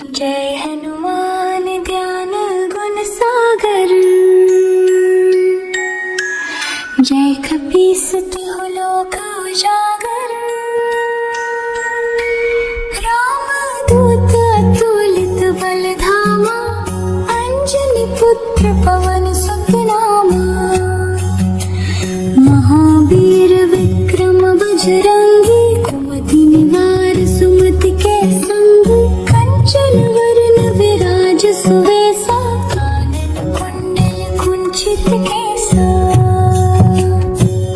जय हनुमान ज्ञान गुण सागर, जय कपीस तिहु लोक उजागर। राम दूत अतुलित बल धामा, अंजनी पुत्र पवन सुत नामा। महावीर विक्रम बजरंगी, कुमति निवार सुमति के संगी। कंचन वरण विराज सुवेसा, कानन कुंडल कुंचित केसा।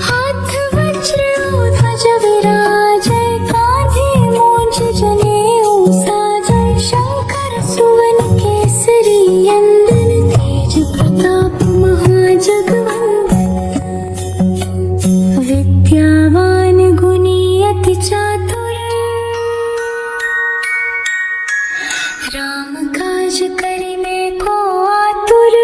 हाथ वज्र ध्वज विराजै, कांधे मूंज जनेऊ साजै। शंकर सुवन केसरी नंदन, तेज प्रताप महाजगवंदन। विद्यावान गुणी अति चातुर, राम काज करिबे को आतुर।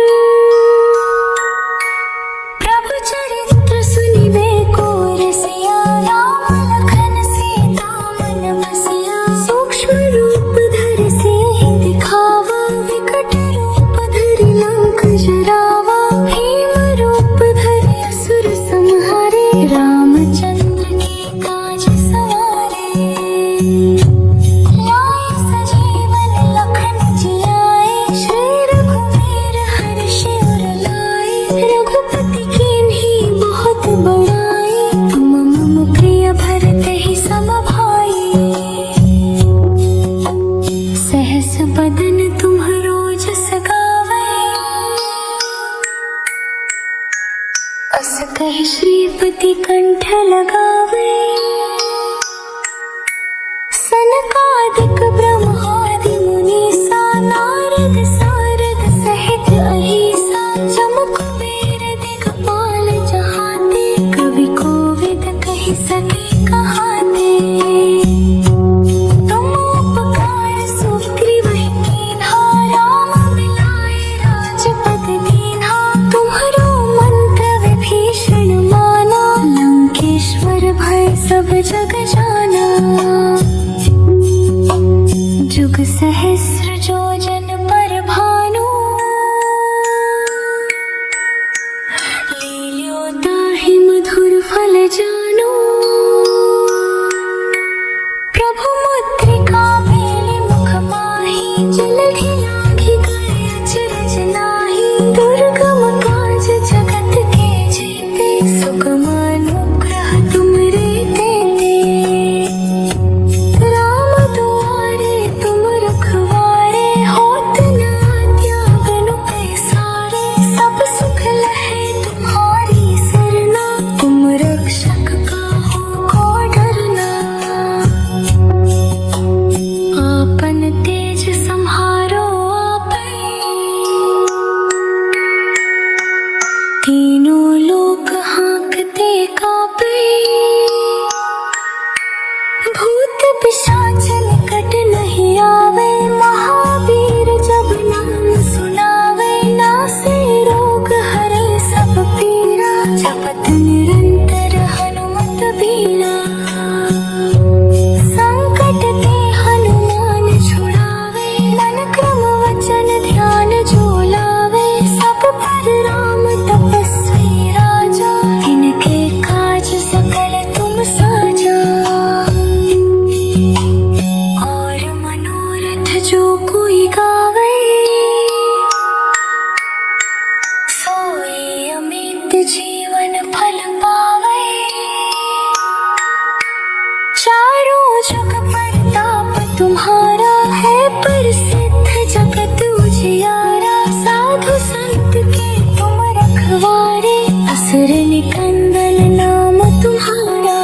प्रभु चरित्र सुनिबे को रसिया, राम लखन सीता मन बसिया। सूक्ष्म रूप धरि सिंहि दिखावा, विकट रूप धरि लंक जरावा। भीम रूप धरि असुर संहारे, रामचंद्र के काज सवारे। लाए सजीवन लखन जियाए, श्री रघुवीर हर्षि उर लाए। रघुपति कीन्ही बहुत बड़ाई, तुम मम प्रिय भरतहि सम भाई। सहस बदन तुम्हरो जस गावै, अस कहि श्रीपति कंठ लगावै। सनकादिक ब्रह्मादि मुनीसा, नारद सारद सहित अहीसा। जम कुबेर दिगपाल जहाते, कवि कोविद कहि सके कहाते। तुम उपकार सुग्रीवहि कीन्हा, राम मिलाए राजपद दीन्हा। तुम्हरो मंत्र विभीषण माना, लंकेश्वर भय सब जग जाना। जुग सहस्र जोजन पर भानु, लील्यो ताहि मधुर फल जानु। प्रभु मुद्रिका मेलि मुख माहि, जलधि लांघि गए अचरज नाहि। दुर्गम काज जगत के जेते, सुगम अनुग्रह तुमरे तेते। राम दुआरे तुम रखवारे, होत न आज्ञा बिनु पैसारे। सब सुख लहै तुम्हारी सरना, तुम रक्षक काहू को डरना। आपन तेज सम्हारो आपै, तीनों लोक हाँकते कापै। भूत पिशाच निकट नहीं आवे, महावीर जब नाम सुनावे। नासे रोग हरे सब पीरा, जपत निरंतर हनुमत बीरा। संकट ते हनुमान छुड़ावे, मन क्रम वचन ध्यान जो लावे। सब पर राम तपस्वी राजा, इनके काज सकल तुम साजा। और मनोरथ जो कोई गावे, सोई अमित जीवन फल पावे। चारों जुग परताप तुम्हारा, है प्रसिद्ध जगत उजियारा। साधु संत के तुम रखवारे, असुर निकंदन नाम तुम्हारा।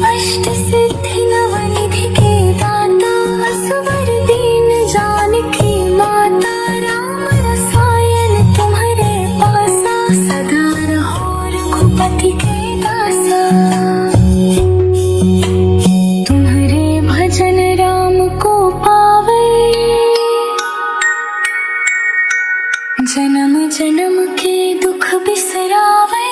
अष्ट सिद्धि नवनिधि के दाता, असवर दीन जानकी माता। राम रसायन तुम्हारे पासा, सदा रहो रघुपति के दासा। तुम्हारे भजन राम को पावे, जन्म जन्म के दुख बिसरावे।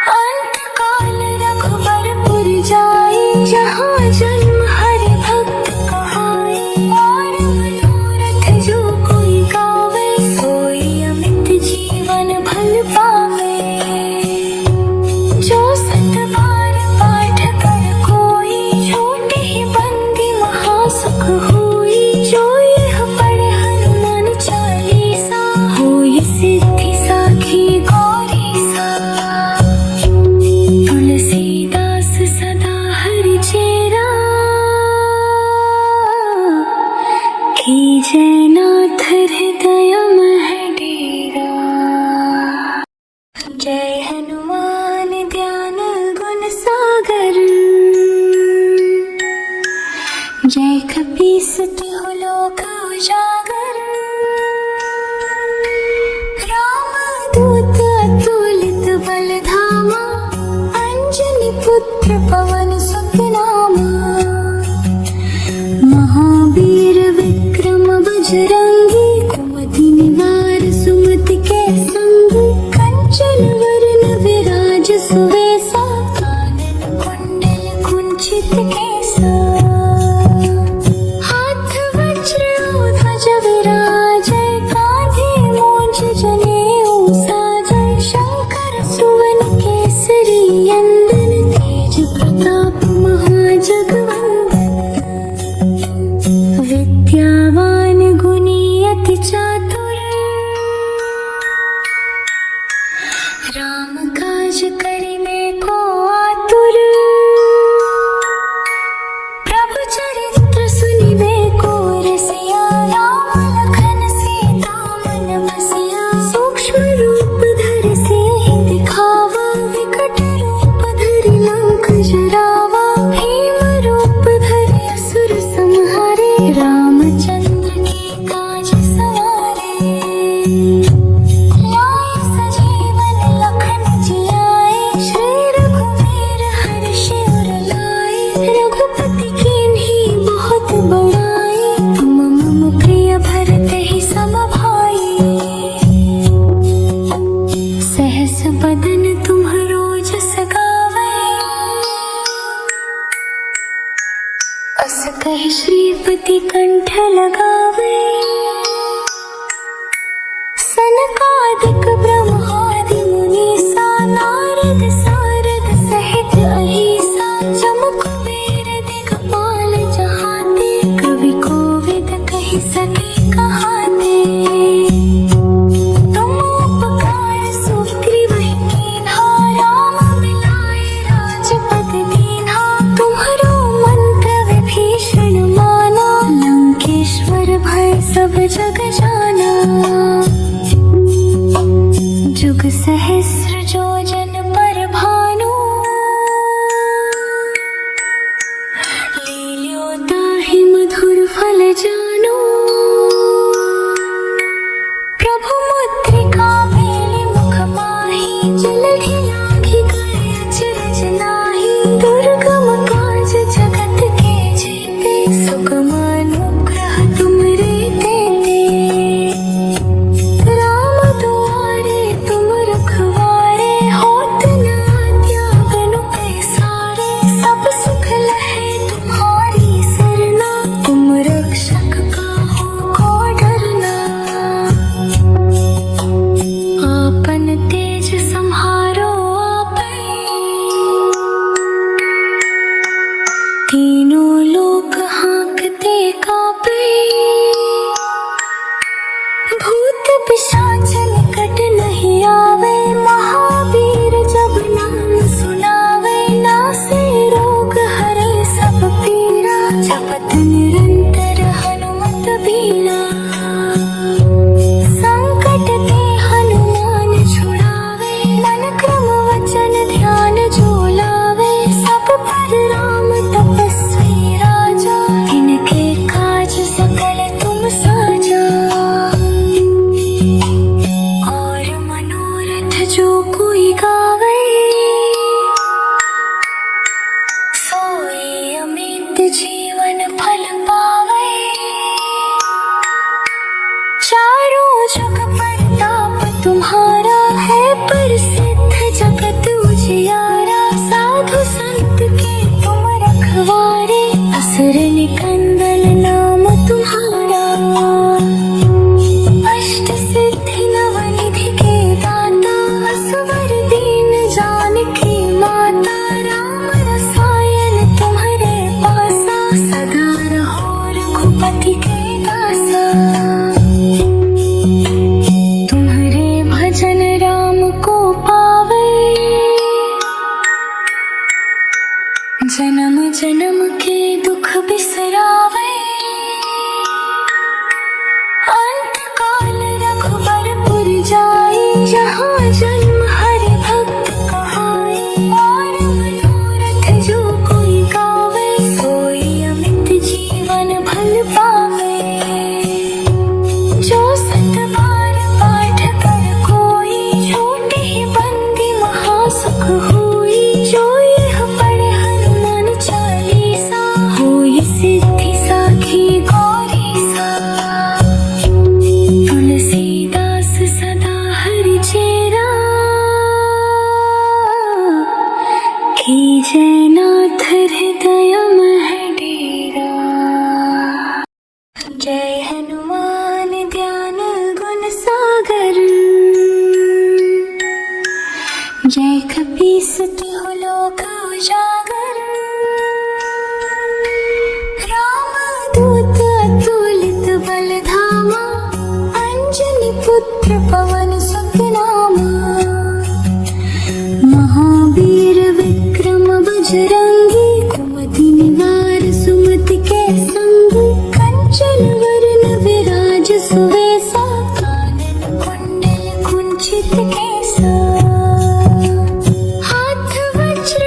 अंत काल रघुबर पुर जाई, जहाँ जन्म हरि उजागर। रामदूत अतुलित बल धामा, अंजनी पुत्र पवन सुत नामा। महावीर विक्रम बजरंगी, कुमति निवार सुमति के संग। कंचन वरण विराज सुवेसा, कानन कुंडल कुंचित केसा। हाथ वज्र ध्वज विराजै, कांधे मूंज जनेऊ साजै। शंकर सुवन केसरी नंदन, तेज प्रताप महाजगवंदन। विद्यावान गुणी अति चातुर, राम काज करिबे को आतुर। प्रभु चरित्र सुनिबे को रसिया, राम लखन सीता मन बसिया। सूक्ष्म रूप धरि सिंहि दिखावा, विकट रूप धरि लंक जरावा। भीम रूप धरि असुर संहारे, रामचंद्र के काज सवारे। लाए सजीवन लखन जियाए, श्री रघुवीर हर्षि उर लाए। रघुपति कीन्ही बहुत बड़ाई, तुम मम प्रिय भरतहि सम भाई। सहस बदन तुम्हरो जस गावै, अस कहि श्रीपति कंठ लगावै। सनकादिक ब्रह्मादि मुनीसा, नारद सारद सहित अहीसा। जम कुबेर दिगपाल जहाते, कवि कोविद कहि सके कहाते। तुम उपकार सुग्रीवहि कीन्हा, राम मिलाए राजपद दीन्हा। तुम्हरो मंत्र विभीषण माना, लंकेश्वर भय सब जग जाना। जुग सहस्र जोजन पर भानु, लील्यो ताहि मधुर फल जानु। प्रभु मुद्रिका मेलि मुख माहि, जलधि लांघि गए अचरज नाहि। दुर्गम काज जगत के जेते, सुगम अनुग्रह तुमरे तेते। राम दुआरे तुम रखवारे, होत न आज्ञा बिनु पैसारे। सब सुख लहै तुम्हारी सरना, तुम रक्षक काहू को डरना। आपन तेज सम्हारो आपै, तीनों लोक हाँकते कापै। भूत पिशाच निकट नहीं आवे, महावीर जब नाम सुनावे। नासे रोग हरे सब पीरा, जपत निरंतर हनुमत बीरा। संकट ते हनुमान छुड़ावे, मन क्रम वचन ध्यान जो लावे। सब पर राम तपस्वी राजा, इनके काज सकल तुम साजा। और मनोरथ जो कोई गावे, सोई अमित जीवन फल पावे। चारों जग परताप तुम्हारा, है प्रसिद्ध जगत उजियारा। साधु संत के तुम रखवारे, असुर निकंदन नाम तुम्हारा। अष्ट सिद्धि नव निधि के दाता, असवर दीन जानकी माता। राम रसायन तुम्हारे पासा, पुत्र पवन सुत नामा। महावीर विक्रम बजरंगी, कुमति निवार सुमति के संग। कंचन वरण विराज सुवेसा, कानन कुंडल कुंचित केसा। हाथ वज्र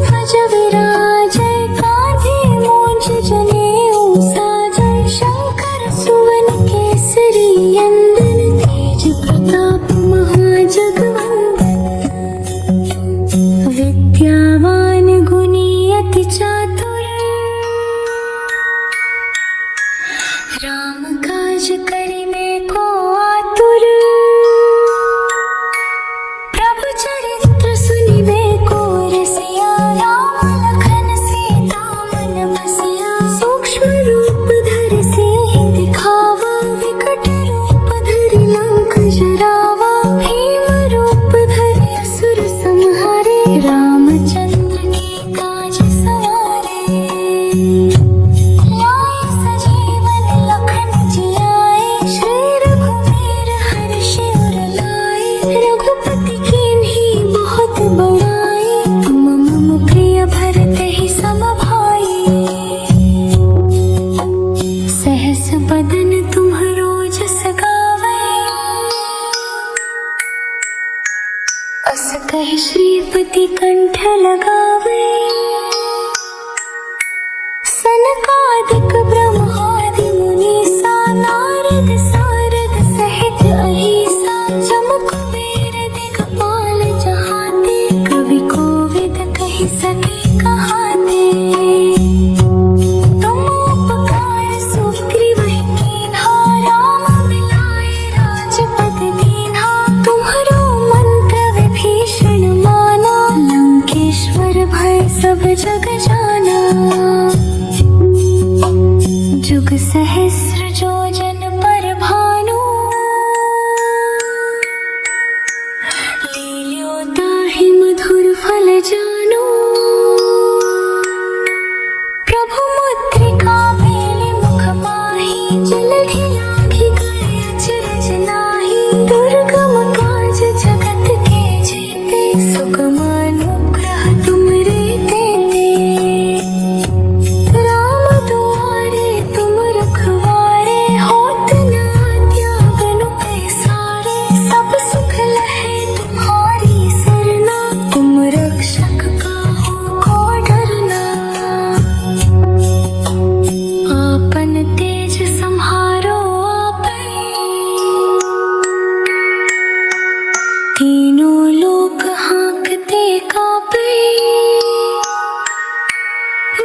ध्वज विराजै, कांधे मूंज जनेऊ साजै। शंकर सुवन केसरी नंदन, तेज प्रताप महाजगवंदन। विद्यावान गुणी अति चातुर, राम काज करिबे को आतुर। प्रभु चरित्र सुनिबे को रसिया, राम लखन सीता मन बसिया। सूक्ष्म रूप धरि सिंह दिखावा, विकट रूप धरि लंक जरावा। भीम रूप धरि असुर संहारे, रामचंद्र के काज सवारे। लाए सजीवन लखन जियाए, श्री रघुवीर हर्षि उर लाए। रघुपति कीन्ही बहुत बड़ाई, तुम मम प्रिय भरतहि सम भाई। सहस बदन तुम्हरो जस गावै, अस कहि श्रीपति कंठ लगावै। सनकादिक ब्रह्मादि मुनीसा, नारद सारद सहित अहीसा। जम कुबेर दिगपाल जहाते, कवि कोविद कहि सके कहाते। तुम उपकार सुग्रीवहि कीन्हा, राम मिलाए राजपद दीन्हा। तुम्हरो मंत्र विभीषण माना, लंकेश्वर भय सब जग जाना। जुग सहस्र जोजन पर भानु, लील्यो ताहि मधुर फल जानु। प्रभु मुद्रिका मेलि मुख माहि, जलधि लांघि गए अचरज नाहि। दुर्गम काज जगत के जेते, सुगम अनुग्रह तुमरे तेते। राम दुआरे तुम रखवारे, होत न आज्ञा बिनु पैसारे। सब सुख लहै तुम्हारी सरना, तुम रक्षक काहू को डरना। आपन तेज सम्हारो आपै, तीनों लोक हाँकते कापै।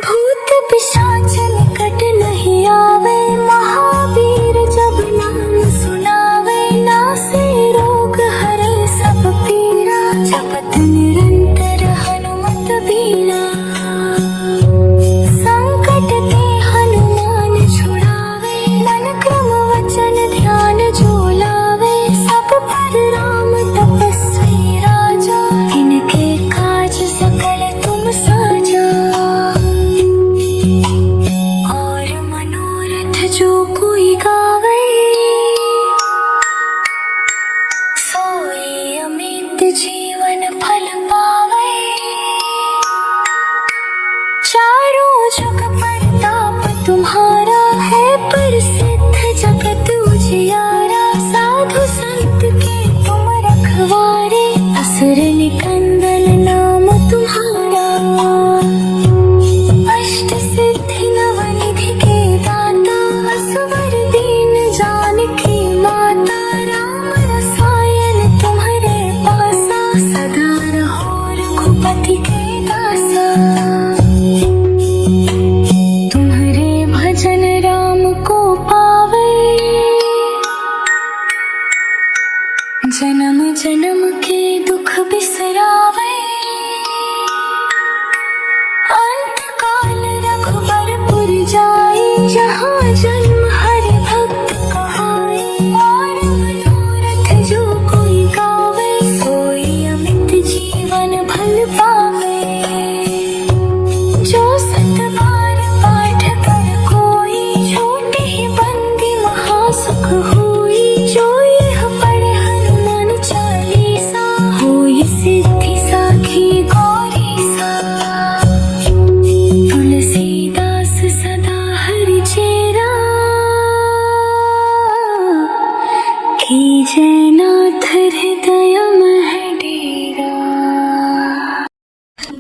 भूत पिशाच निकट नहीं आवे, महावीर जब नाम सुनावे। नासे रोग हरे सब पीरा, जपत निरंतर हनुमत बीरा। संकट ते हनुमान छुड़ावे, मन क्रम वचन ध्यान जो लावे। सब पर राम तपस्वी राजा, इनके काज सकल तुम साजा। और मनोरथ जो कोई गावे, सोई अमित जीवन फल पावे। चारों जुग परताप तुम्हारा है, प्रसिद्ध जगत उजियारा। साधु संत के तुम रखवारे, असुर निकंदन नाम तुम्हारा। अष्ट सिद्धि नव निधि के दाता, असवर दीन जानकी माता। राम रसायन तुम्हारे पासा, सदा रहो रघुपति के दासा। तुम्हारे भजन जयनाथ हृदय मह डेरा।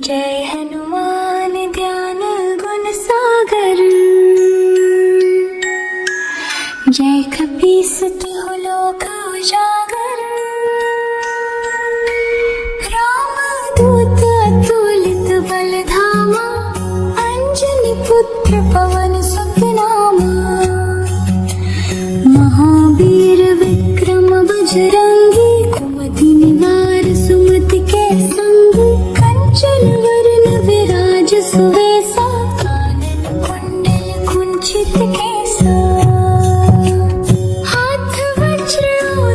जय हनुमान ज्ञान गुण सागर। जय कपीस तिहु लोक उजागर। रामदूत अतुलित बल धामा। अंजनी पुत्र पवन सुत नामा। महावीर विक्रम बजरंगी। कुमति निवार सुमति के संग। कंचन वरण विराज सुवेसा। कानन कुंडल कुंचित केसा। हाथ वज्र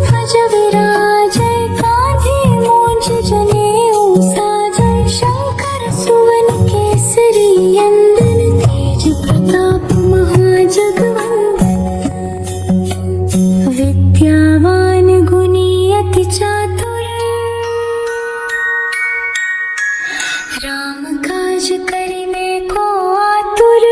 ध्वज विराजै। कांधे मूंज जनेऊ साजै। शंकर सुवन केसरी नंदन। तेज प्रताप महाजगवंदन। विद्यावान गुणी अति चातुर। राम काज करिबे को आतुर।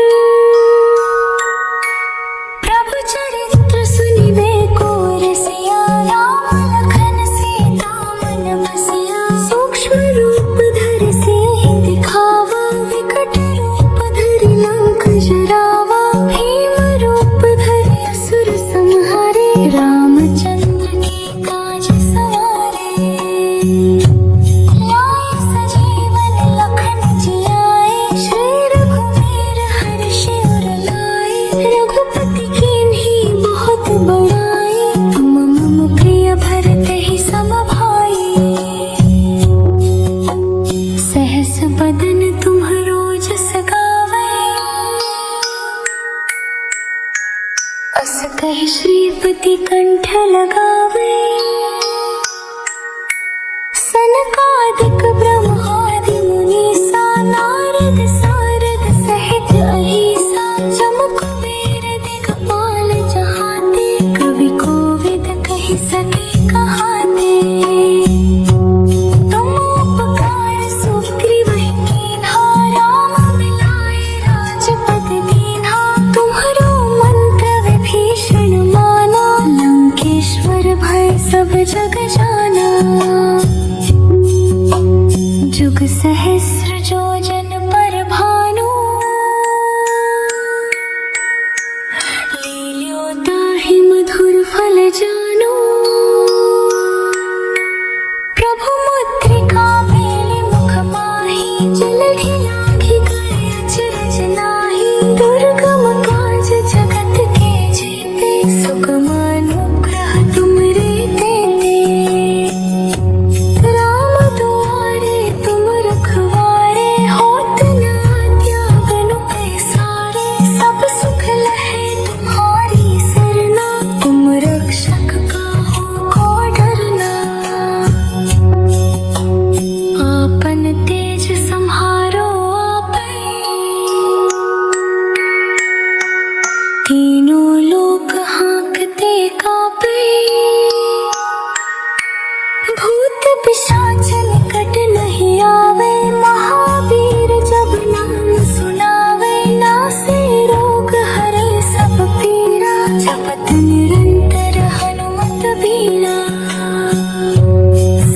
प्रभु चरित्र सुनिबे को रसिया। राम लखन सीता मन बसिया। सूक्ष्म रूप धरि सिंह दिखावा। विकट रूप धरि लंक जरावा। भीम रूप धरि असुर संहारे। रामचंद्र के काज सवारे। लाए सजीवन लखन जियाए। श्री रघुवीर हर्षि उर लाए। रघुपति कीन्ही बहुत बड़ाई। तुम मम प्रिय भरतहि सम भाई। सहस बदन तुम्हरो जस गावै। अस कहि श्रीपति कंठ लगावै। सनकादिक ब्रह्मादि मुनीसा। नारद सारद सहित अहिसा। जम कुबेर दिगपाल जहाते। कवि कोविद कहि सके कहाते। तुम उपकार सुग्रीवहि कीन्हा। राम मिलाए राजपद दीन्हा। तुम्हरो मंत्र विभीषण माना। लंकेश्वर भय सब जग जाना। जुग सहस्र जोजन पर भानु। लील्यो ताहि मधुर फल जानु। प्रभु मुद्रिका मेलि मुख माहि। जलधि लांघि गए अचरज नाहि। दुर्गम काज जगत के जेते। सुगम अनुग्रह तुमरे तेते। राम दुआरे तुम रखवारे। होत न आज्ञा बिनु पैसारे। सब सुख लहै तुम्हारी सरना। तुम रक्षक काहू को डरना। आपन तेज सम्हारो आपै। तीनों लोक हाँकते कापै। भूत पिशाच निकट नहीं आवे। महावीर जब नाम सुनावे। नासे रोग हरे सब पीरा। जपत निरंतर हनुमत बीरा।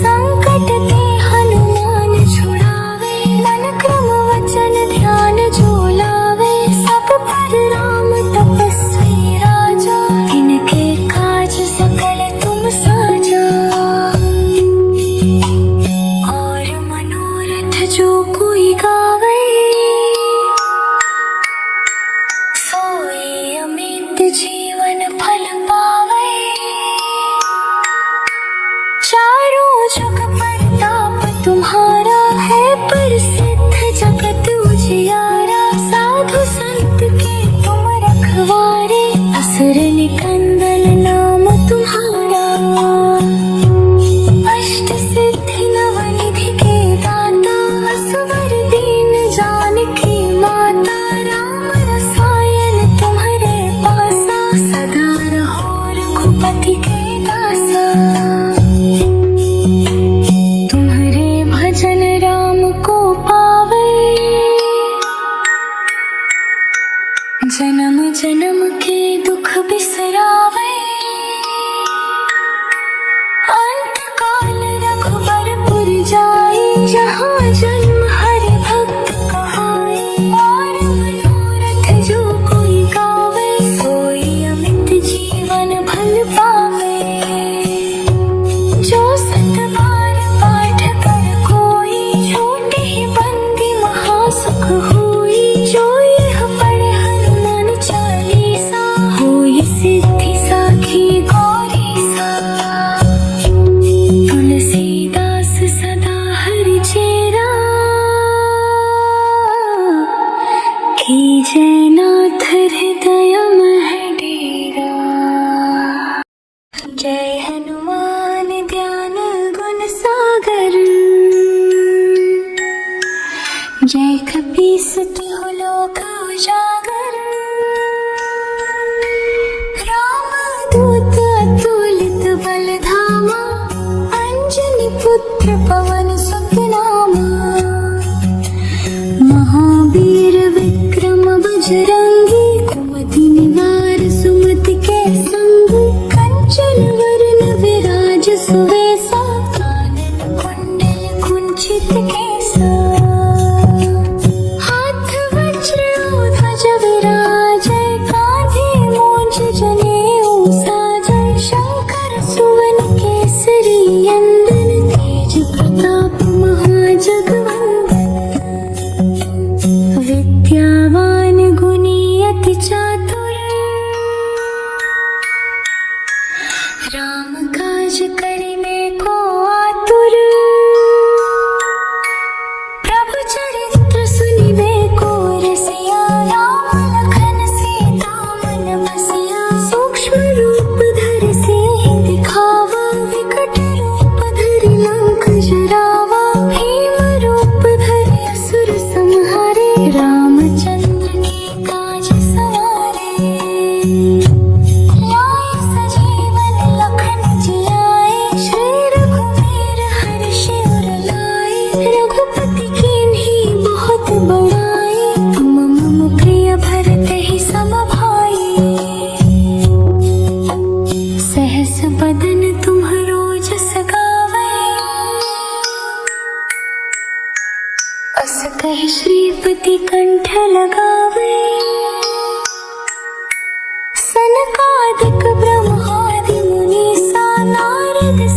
संकट ते हनुमान छुड़ावे। मन क्रम वचन ध्यान जो लावे। सब पर राम तपस्वी राजा। इनके काज सकल तुम साजा। और मनोरथ जो कोई गावे। सोई अमित जीवन फल पावे। चारों जुग परताप तुम्हारा है। प्रसिद्ध जगत उजियारा। साधु संत के तुम रखवारे। असुर निकंदन नाम तुम्हारा। अष्ट सिद्धि नव निधि के दाता। असवर दीन जानकी माता। राम रसायन तुम्हारे पासा। सदा रहो रघुपति के दासा। तुम्हारे भजन राम को पावे। जन्म जन्म के दुख बिसरावे।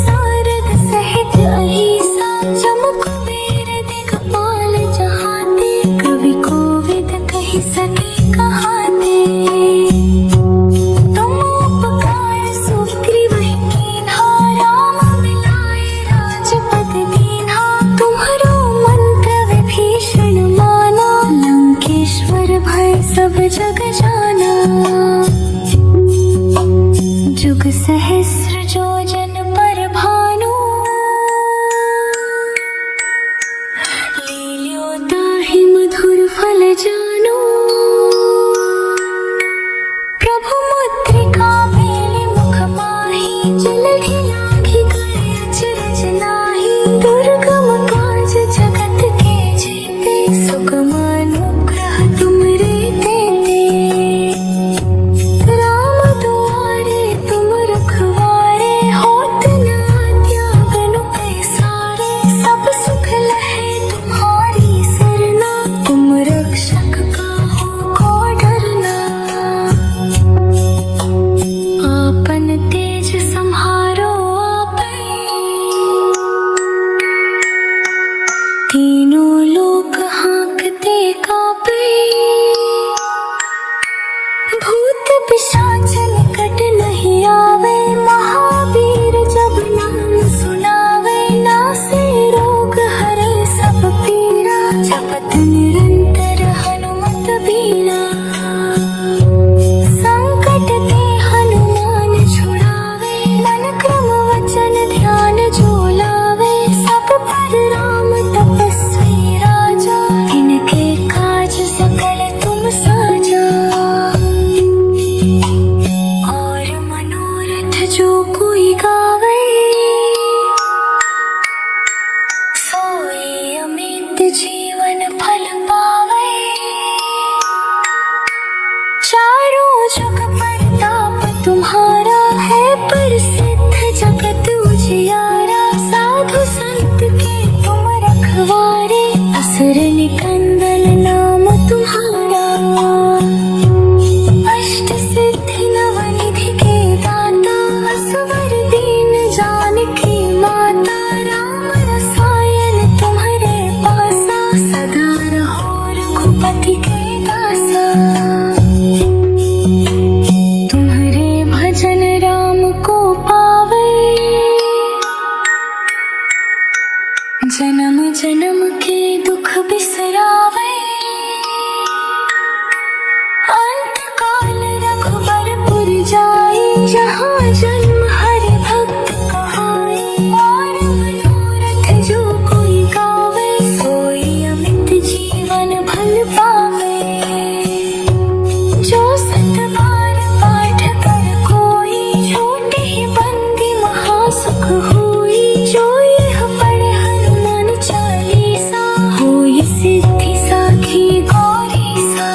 सारद सहित अहिसा चमक बेर दिगपाल जहाते कवि कोविद कहि सके कहाते तुम उपकार सुग्रीवहि कीन्हा राम मिलाए राजपद दीन्हा तुम्हरो मंत्र विभीषण माना लंकेश्वर भय सब जग जाना जुग सहस्र योजन पर भानु लील्यो ताहि मधुर फल जानो प्रभु मुद्रिका मेलि मुख माहि जलधि लांघि गए अचरज नाहि दुर्गम काज जगत के जेते सुगम अनुग्रह तुमरे तेते राम दुआरे तुम रखवारे होत न त्यागन पैसारे सब सुख लहे तुम्हारी सरना तुम रक्षक काहू को डरना आपन तेज सम्हारो आपै तीनों लोक हाँकते कापै भूत पिशाच निकट नहीं आवे महावीर जब नाम सुनावे नासे रोग हरे सब पीरा जपत निरंतर हनुमत बीरा संकट ते हनुमान छुड़ावे मन क्रम वचन ध्यान जो लावे सब पर राम तपस्वी राजा इनके काज सकल तुम साजा और मनोरथ जो कोई गावे सोई अमित जीवन फल पावे चारों जग परताप तुम्हारा है प्रसिद्ध जगत उजियारा साधु संत के तुम रखवारे असुर निकंदन नाम तुम्हारा अष्ट सिद्धि नवनिधि के दाता असवर दीन जानकी माता राम रसायन तुम्हारे पासा सदा रहो रघुपति के दासा तुम्हारे भजन राम को पावे जन्म जन्म के दुख बिसरावे अंत काल रघुबरपुर जाए जहाँ जन्म हरि भक्त कहाए और मनोरथ जो कोई गावे सोई अमित जीवन फल पावे जो सत बार पाठ कर कोई छोटे ही बंदी महासुख होई जो यह पढ़े हनुमान चालीसा होई सिद्धि साखी गौरी सा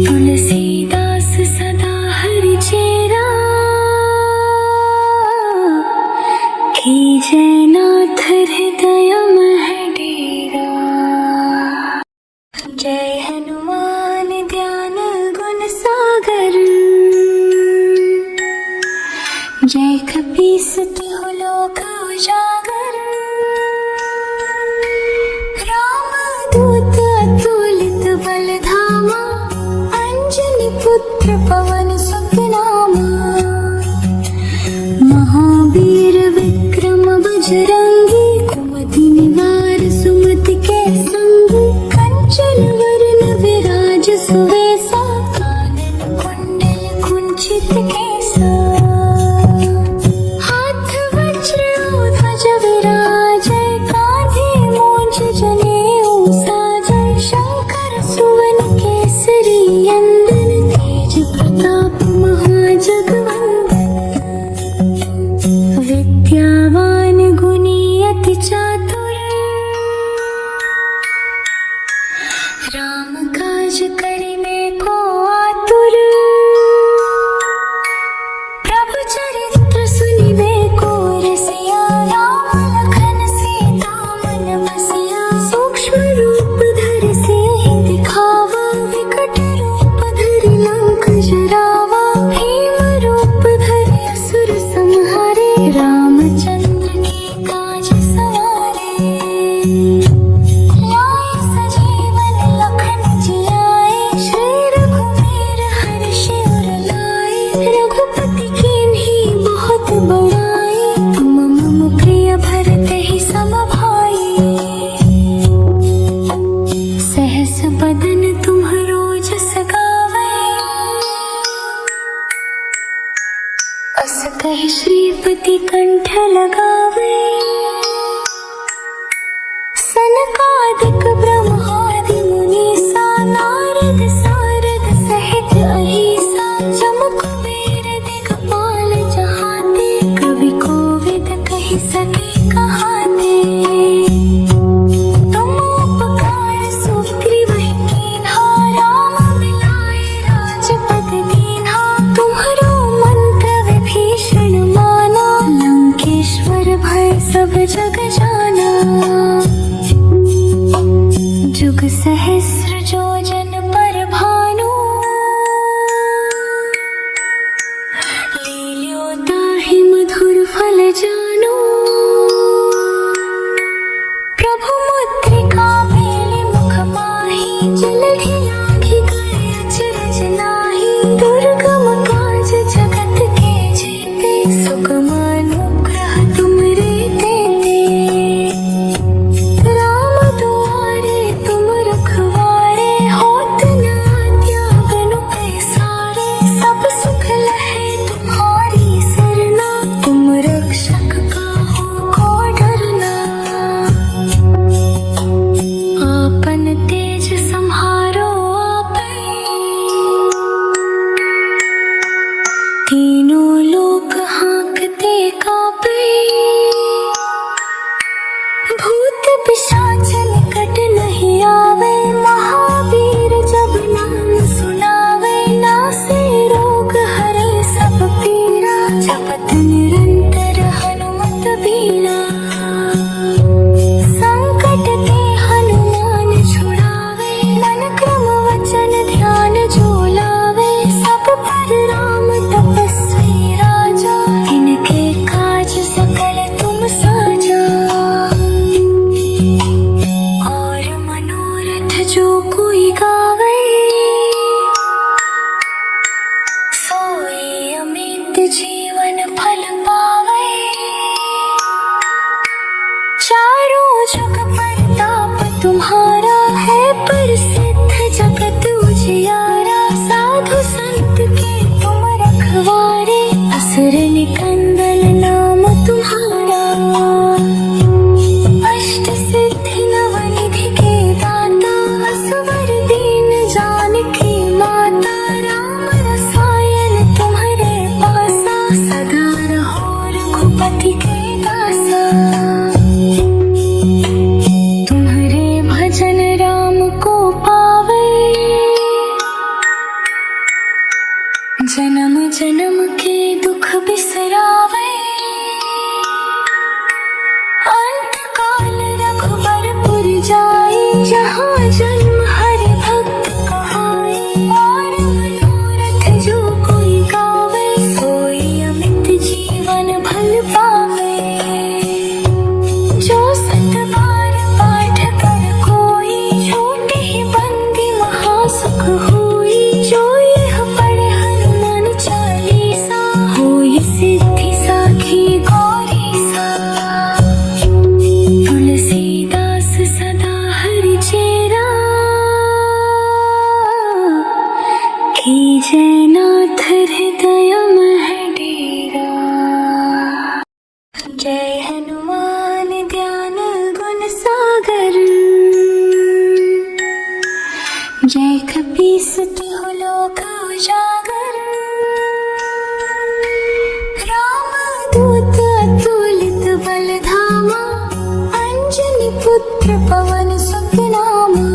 तुलसीदास सदा हरि चेरा कीजय नाथ हृदय मह डेरा जय हनुमान ज्ञान गुण सागर जय कपीस तिहु लोक उजागर राम दूत अतुलित बल धामा अंजनी पुत्र पवन सुत नामा महावीर विक्रम बजरंगी कुमति निवार सुमति के संगी कंचन वरण विराज सुवेसा कानन कुंडल कुंचित केसा हाथ वज्र ध्वज विराजै कांधे मूंज जनेऊ साजै शंकर सुवन केसरी नंदन तेज प्रताप महाजगवंदन विद्यावान गुणी कहे श्रीपति कंठ लगावे। सनकादिक ब्रह्मादि मुनीसा नारद सारद सहित अहिसा जम कुबेर दिगपाल जहाते कवि कोविद कहि सके कहाते। तुम उपकार सुग्रीवहि कीन्हा राम मिलाए राजपद दीन्हा। तुम्हरो मंत्र विभीषण माना लंकेश्वर भय सब जग जाना। जुग सहस्र जोजन पर भानु लील्यो ताहि मधुर फल जानो। प्रभु मुद्रिका मेलि मुख माहि जलधि लांघि गए अचरज नाहि। दुर्गम काज जगत के जेते सुगम अनुग्रह तुमरे तेते। राम दुआरे तुम रखवारे होत न त्यागनु पैसारे। सब सुख लहे तुम्हारी सरना तुम रक्षक काहू को डरना। आपन तेज सम्हारो आपै तीनों लोक हाँकते कापै। भूत पिशाच निकट नहीं आवे महावीर जब नाम सुनावे। नासे रोग हरे सब पीरा जपत निरंतर हनुमत बीरा। संकट ते हनुमान छुड़ावे मन क्रम वचन ध्यान जो लावे। सब पर राम तपस्वी राजा इनके काज सकल तुम साजा। और मनोरथ जो कोई गावे सोई अमित जीवन फल पावे। चारों जग परताप तुम्हारा है प्रसिद्ध जगत उजियारा। साधु संत के तुम रखवारे असुर निकंदन नाम तुम्हारा। अष्ट सिद्धि नवनिधि के दाता असवर दीन जानकी माता। राम रसायन तुम्हारे पासा सदा रहो रघुपति के दासा। तुम्हारे भजन राम को पावे जन्म जन्म के दुख बिसरावे। अंत काल रघुबरपुर जाई जहाँ जन्म हरि भक्त कहाई। और मनोरथ जो कोई गावे सोई अमित जीवन फल पावे। जो सत बार पाठ कर कोई छोटे ही बंदी महासुख होई। जो यह पढ़े हनुमान चालीसा होई सिद्धि साखी गौरी सा। तुलसीदास सदा हरि चेरा कीजय नाथ हृदय मह डेरा। जय हनुमान ज्ञान गुण सागर जय कपीस तिहु लोक उजागर। राम दूत अतुलित बल धामा अंजनी पुत्र पवन सुत नामा।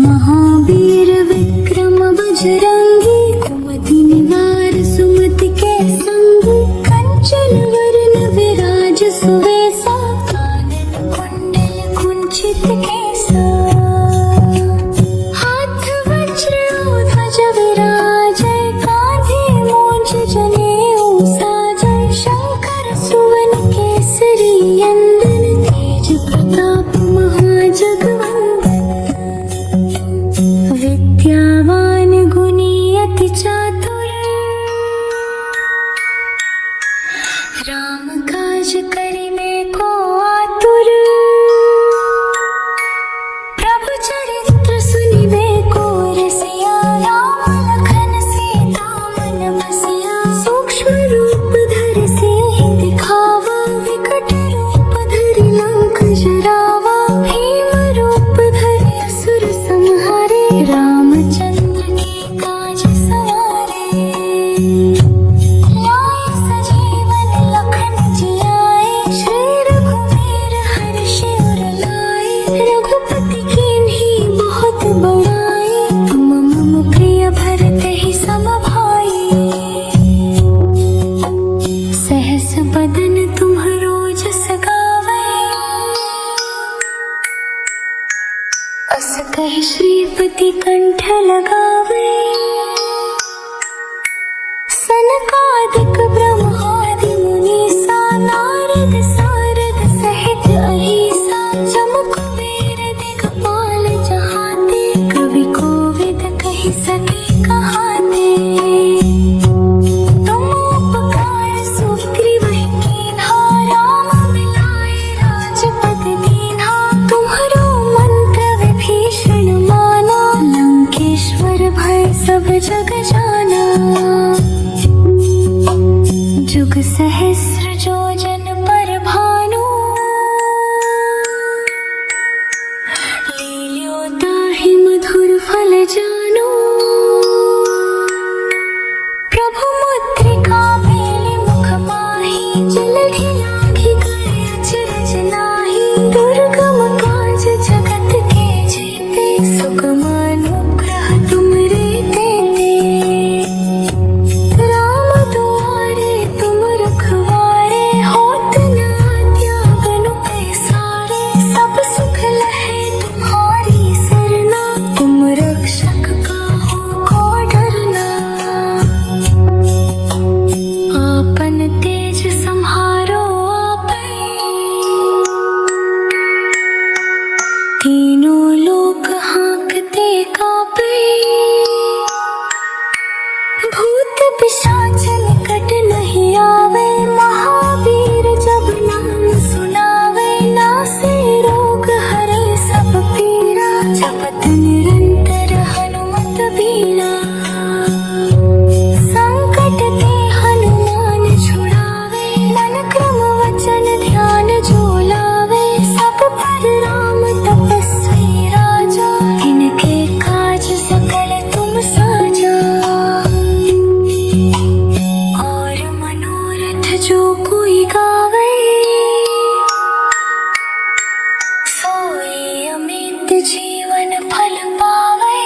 महावीर विक्रम बजरंगी कुमति निवार सुमति के संगी। कंचन वरण विराज सुवेसा कानन कुंडल कुंचित केसा। हाथ वज्र ध्वज विराजै कांधे मूंज जनेऊ साजै। शंकर सुवन केसरी नंदन तेज प्रताप महाजगवंदन। विद्यावान गुणी लगावे। सनकादिक ब्रह्मादि मुनीसा नारद सारद सहित अहिसा जम कुबेर दिगपाल जहाते कवि कोविद कहि सके कहाते। तुम उपकार सुग्रीवहि कीन्हा राम मिलाए राजपद दीन्हा। तुम्हरो मंत्र विभीषण माना लंकेश्वर भय सब जग जाना। जुग सहस्र योजन पर भानु लील्यो ताहि मधुर फल जानु। प्रभु मुद्रिका मेलि मुख माहि जलधि लांघि गए अचरज नाहि। दुर्गम काज जगत के जेते सुगम अनुग्रह तुमरे तेते। राम दुआरे तुम रखवारे होत न त्यागनु पैसारे। सब सुख लहे तुम्हारी सरना तुम रक्षक काहू को डरना। आपन तेज सम्हारो आपै तीनों लोक हाँकते कापै। भूत पिशाच निकट नहीं आवे महावीर जब नाम सुनावे। नासे रोग हरे सब पीरा जपत निरंतर हनुमत बीरा। संकट ते हनुमान छुड़ावे मन क्रम वचन ध्यान जो लावे। सब पर राम तपस्वी राजा इनके काज सकल तुम साजा। और मनोरथ जो कोई गावे सोई अमित जीवन फल पावे।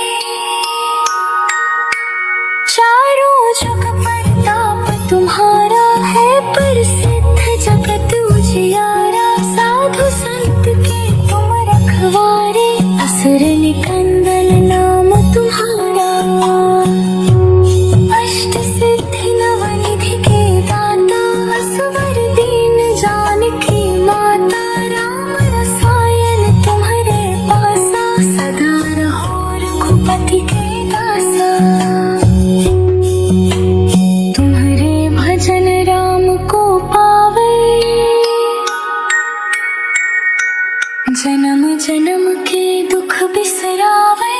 चारों जग परताप तुम्हारा है प्रसिद्ध जगत उजियारा। साधु संत के तुम रखवारे असुर निकंदन नाम तुम्हारा। अष्ट सिद्धि नवनिधि के दाता असवर दीन जानकी माता। राम रसायन तुम्हारे पासा सदा रहो रघुपति के दासा। तुम्हारे भजन राम को पावे जन्म जन्म के दुख बिसरावे।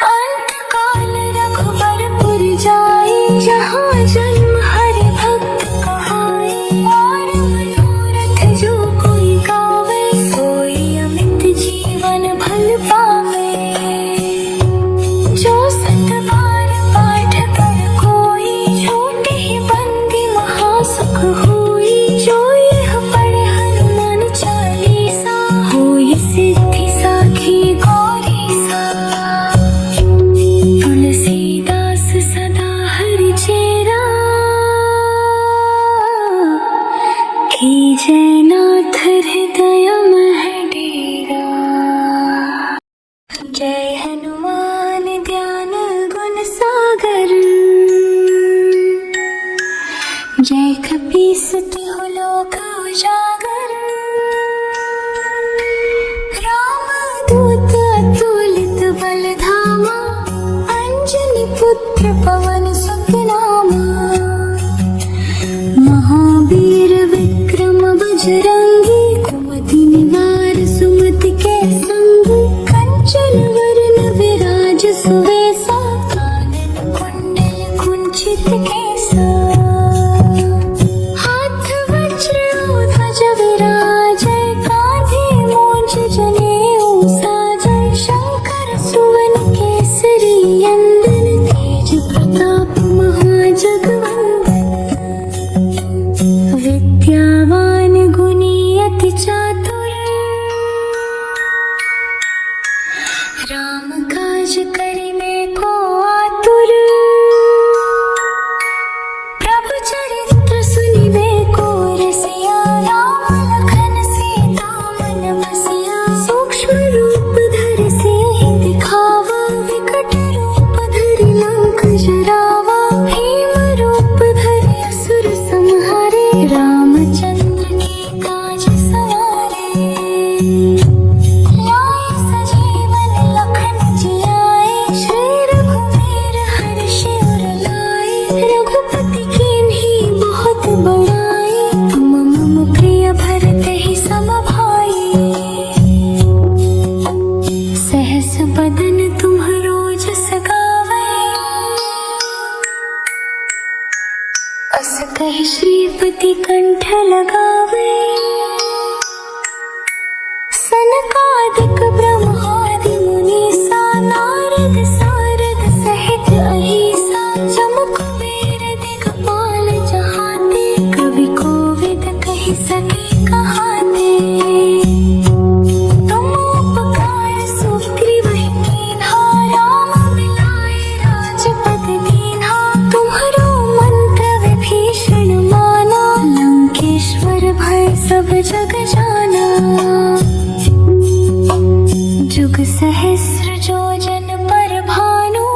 अंत काल रघुबरपुर जाई जहाँ जन्म हरि भक्त कहाई। और मनोरथ जो कोई गावे सोई अमित जीवन भल पावे। जो सत बार पाठ कर कोई छूटे ही बंदी महासुख होई। जो यह पढ़े हनुमान चालीसा होई सिद्धि साखी गौरी सा। तुलसीदास सदा हरि चेरा कीजय नाथ हृदय मह डेरा। जय हनुमान ज्ञान गुण सागर जय कपीस तिहु लोक उजागर। राम दूत अतुलित बल धामा अंजनी पुत्र पवन सुत नामा। महावीर विक्रम बजरंगी कुमति निवार सुमति के संगी। कंचन वरन विराज सुवेसा कानन कुंडल कुंचित केसा। हाथ वज्र ध्वज विराजै कांधे मूंज जनेऊ साजै। शंकर सुवन केसरी नंदन तेज प्रताप महाजगवंदन। विद्यावान गुणी अति चातुर राम काज करिबे को आतुर। प्रभु चरित्र सुनिबे को रसिया। राम लखन सीता मन बसिया। सूक्ष्म रूप धरि सिंहि श्रुति कंठ लगावे। सनकादिक ब्रह्मादि मुनीसा नारद सारद सहित अहिसा जम कुबेर दिगपाल जहाते कवि कोविद कहि सके कहाते। तुम उपकार सुग्रीवहि कीन्हा राम मिलाए राजपद दीन्हा। तुम्हरो मंत्र विभीषण माना लंकेश्वर भय सब जग जाना। जुग सहस्र जोजन पर भानु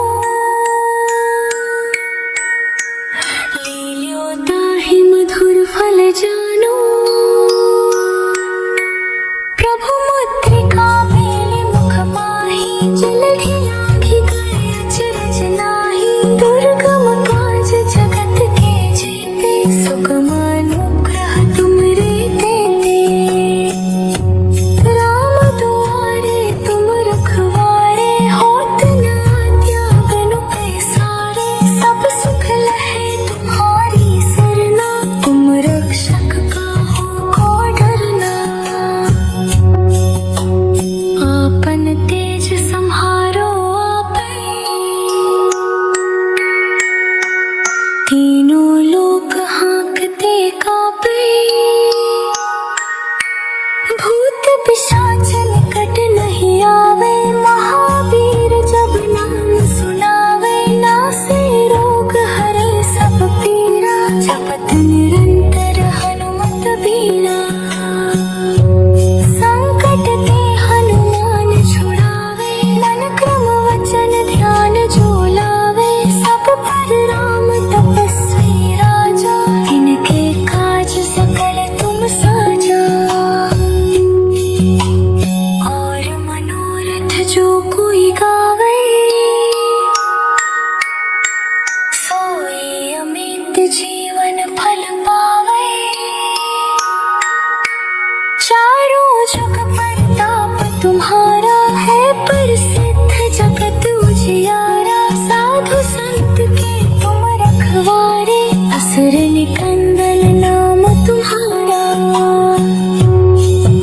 लील्यो ताहि मधुर फल जानो। प्रभु मुद्रिका मेलि मुख माहि जलधि लाघि गए अचरज नाहि। दुर्गम काज जगत के जेते सुगम अनुग्रह तुमरे तेते। राम दुआरे तुम रखवारे होत न त्यागन पैसारे। सब सुख लहे तुम्हारी सरना तुम रक्षक काहू को डरना। आपन तेज सम्हारो आपै तीनों लोक हाँकते कापै। भूत पिशाच निकट नहीं आवे महावीर जब नाम सुनावे। नासे रोग हरे सब पीरा जपत निरंतर हनुमत बीरा। संकट ते हनुमान छुड़ावे मन क्रम वचन ध्यान जो लावे। सब पर राम तपस्वी राजा इनके काज सकल तुम साजा। और मनोरथ जो कोई गावे सोई अमित जीवन फल पावे। चारों जुग परताप तुम्हारा है प्रसिद्ध जगत उजियारा। साधु संत के तुम रखवारे असुर निकंदन नाम तुम्हारा।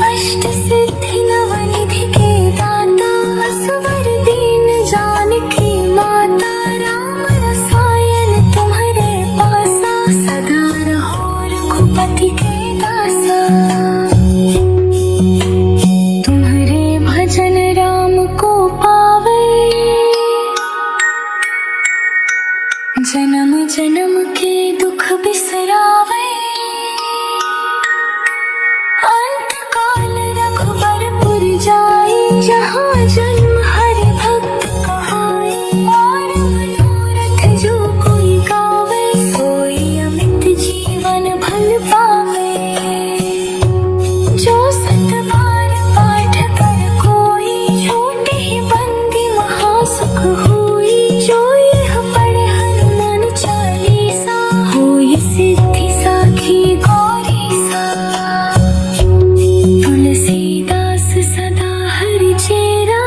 अष्ट सिद्धि नवनिधि के दाता असवर दीन जानकी माता। राम रसायन तुम्हारे पासा सदा रहो रघुपति के दासा। तुम्हारे भजन राम को पावे जन्म जन्म के दुख बिसरावे। अंत काल रघुबरपुर जाई जहाँ जन्म हरि भक्त कहाई। और मनोरथ जो कोई गावे सोई अमित जीवन भल पावे। जो सत बार पाठ कर कोई छोटे ही बंदी महासुख होई। जो यह पढ़े हनुमान चालीसा होई सिद्धि साखी गौरी सा। तुलसीदास सदा हरि चेरा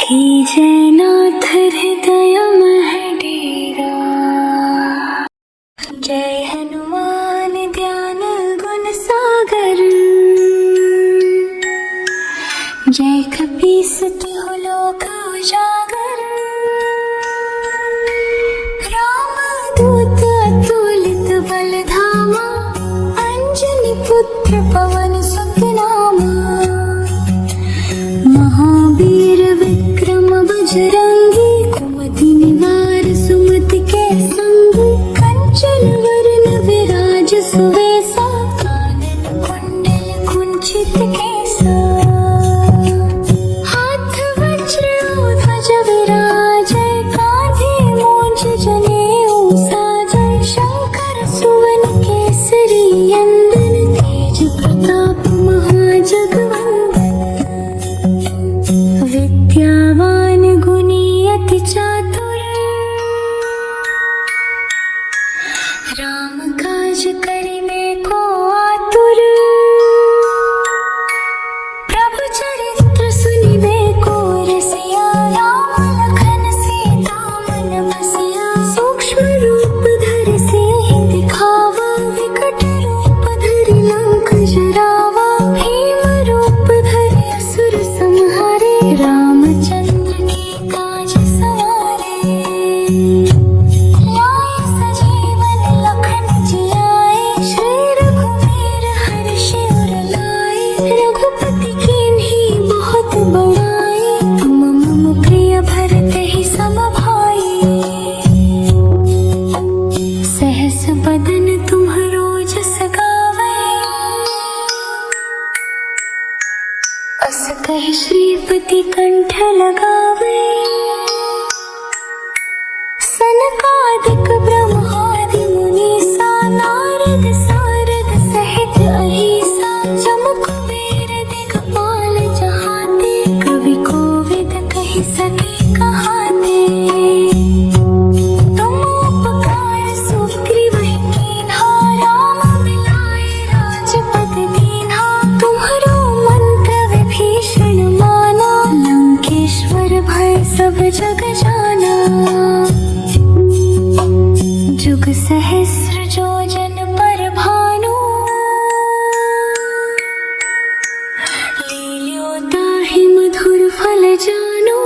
कीजै नाथ हृदय मह डेरा। जय हनुमान ज्ञान गुण सागर जय कपीस तिहु लोक उजागर। राम दूत अतुलित बल धामा अंजनी पुत्र पवन सुत नामा। महावीर विक्रम बजरंगी कुमति निवार सुमति के संगी। कंचन वरन विराज सुवेसा कानन कुंडल कुंचित केसा। हाथ वज्र ध्वज विराजै कांधे मूंज जनेऊ साजै। शंकर सुवन केसरी नंदन तेज प्रताप महाजगवंदन। विद्यावान गुणी श्रीपति कंठ लगावे, सनकादिक ब्रह्मादि मुनीसा, नारद सारद सहित अहिसा, जम कुबेर दिगपाल जहाते, कवि कोविद कहि सके कहाते। तुम उपकार सुग्रीवहि कीन्हा, राम मिलाए राजपद दीन्हा। तुम्हरो मंत्र विभीषण माना, लंकेश्वर भय सब जग जाना। जुग सहस्र जोजन पर भानु, लील्यो ताहि मधुर फल जानु।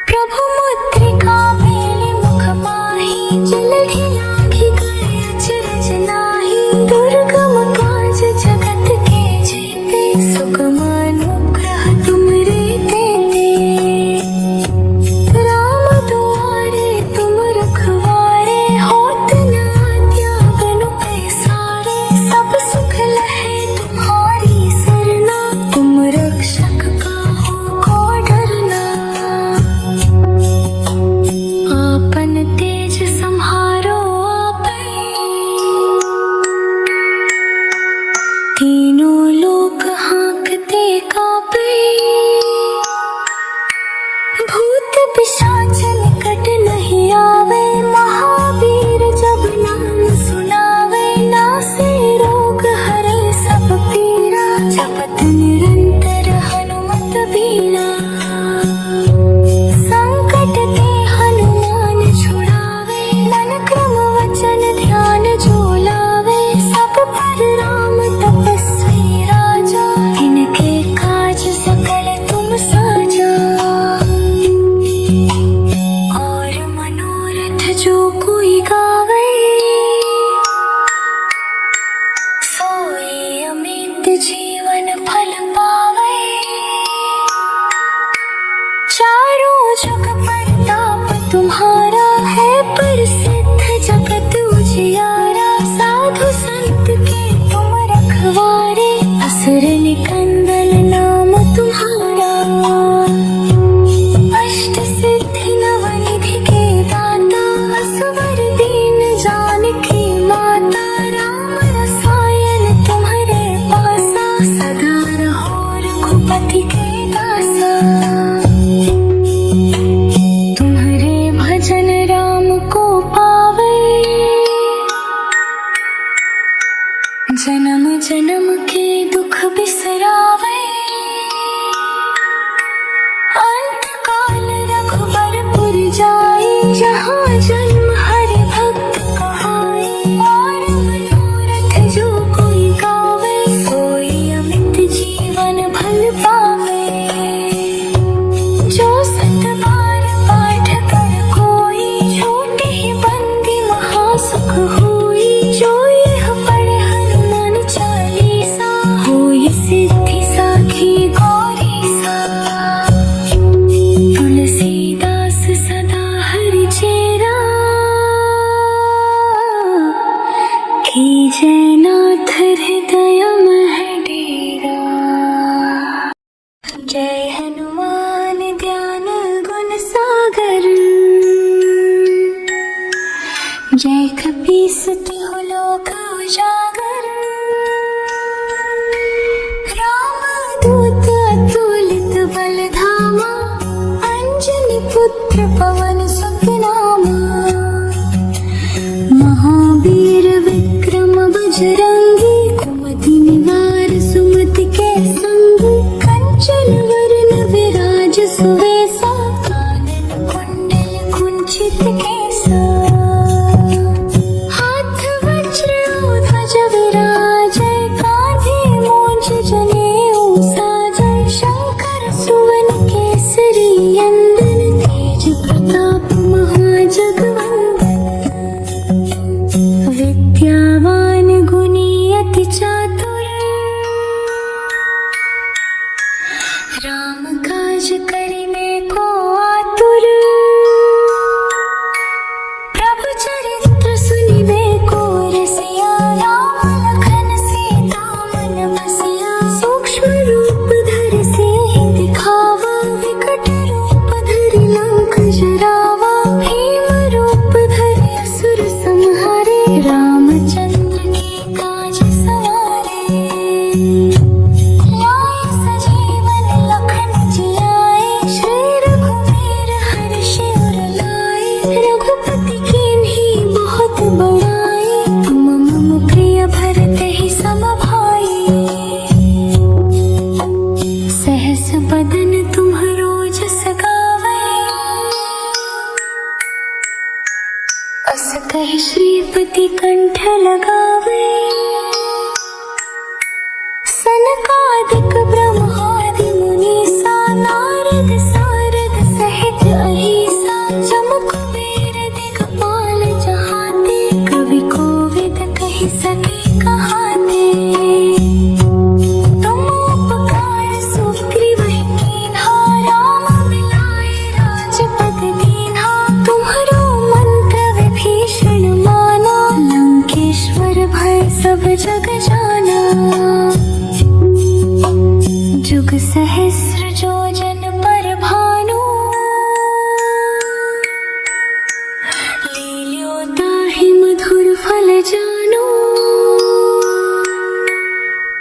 प्रभु मुद्रिका मेलि मुख माहि, जलधि लांघि गए अचरज नाहि। दुर्गम काज जगत के जेते, सुगम अनुग्रह तुमरे तेते। राम दुआरे तुम रखवारे, होत न आज्ञा बिनु पैसारे। सब सुख लहे तुम्हारी सरना, तुम रक्षक काहू को डरना। आपन तेज सम्हारो आपै, तीनों लोक हाँकते कापै। भूत पिशाच निकट नहीं आवे, महावीर जब नाम सुनावे। नासे रोग हरे सब पीरा, जपत निरंतर हनुमत बीरा। संकट ते हनुमान छुड़ावे, मन क्रम वचन ध्यान जो लावे। सब पर राम तपस्वी राजा, इनके काज सकल तुम साजा। और मनोरथ जो कोई गावे, सोई अमित जीवन फल पावे। चारों जुग परताप तुम्हारा है, प्रसिद्ध जगत उजियारा। साधु संत के तुम रखवारे, असुर निकंदन नाम तुम्हारा। अष्ट सिद्धि नवनिधि के दाता, असवर दीन जानकी माता। राम रसायन तुम्हारे पासा, सदा रहो रघुपति के दासा। तुम्हारे भजन राम को पावे, जन्म जन्म के दुख बिसरावे। अंत काल रघुबरपुर जाई, जहाँ जन्म हरि भक्त कहाई। और मनोरथ जो कोई गावे, सोई अमित जीवन भल पावे। जो सत बार पाठ कर कोई, छोटे ही बंदी महासुख होई। जो यह पढ़े हनुमान चालीसा, होई सिद्धि साखी गौरी सा। तुलसीदास सदा हरि चेरा, कीजै नाथ हृदय मह डेरा। जय हनुमान ज्ञान गुण सागर, जय कपीस तिहु लोक उजागर। राम दूत अतुलित बल धामा, अंजनी पुत्र पवन सुत नामा। महावीर विक्रम बजरंगी, कुमति निवार सुमति के संगी। कंचन वरण विराज सुवेसा, कानन कुंडल कुंचित केसा। हाथ वज्र ध्वज विराजै, कांधे मूंज जनेऊ साजै। शंकर सुवन केसरी नंदन, तेज प्रताप महाजगवंदन। विद्यावान गुणी अति चातुर, राम काज करिबे को आतुर। प्रभु चरित्र सुनिबे को रसिया, राम लखन सीता मन बसिया। सूक्ष्म रूप श्रुति कंठ लगावे। सनकादिक ब्रह्मादि मुनीसा नारद सारद सहित अहिसा जम कुबेर दिगपाल जहाते कवि कोविद कहि सके कहाते। तुम उपकार सुग्रीवहि कीन्हा राम मिलाए राजपद दीन्हा। तुम्हरो मंत्र विभीषण माना लंकेश्वर भय सब जग जाना। जुग सहस्र जोजन पर भानु लील्यो ताहि मधुर फल जानो।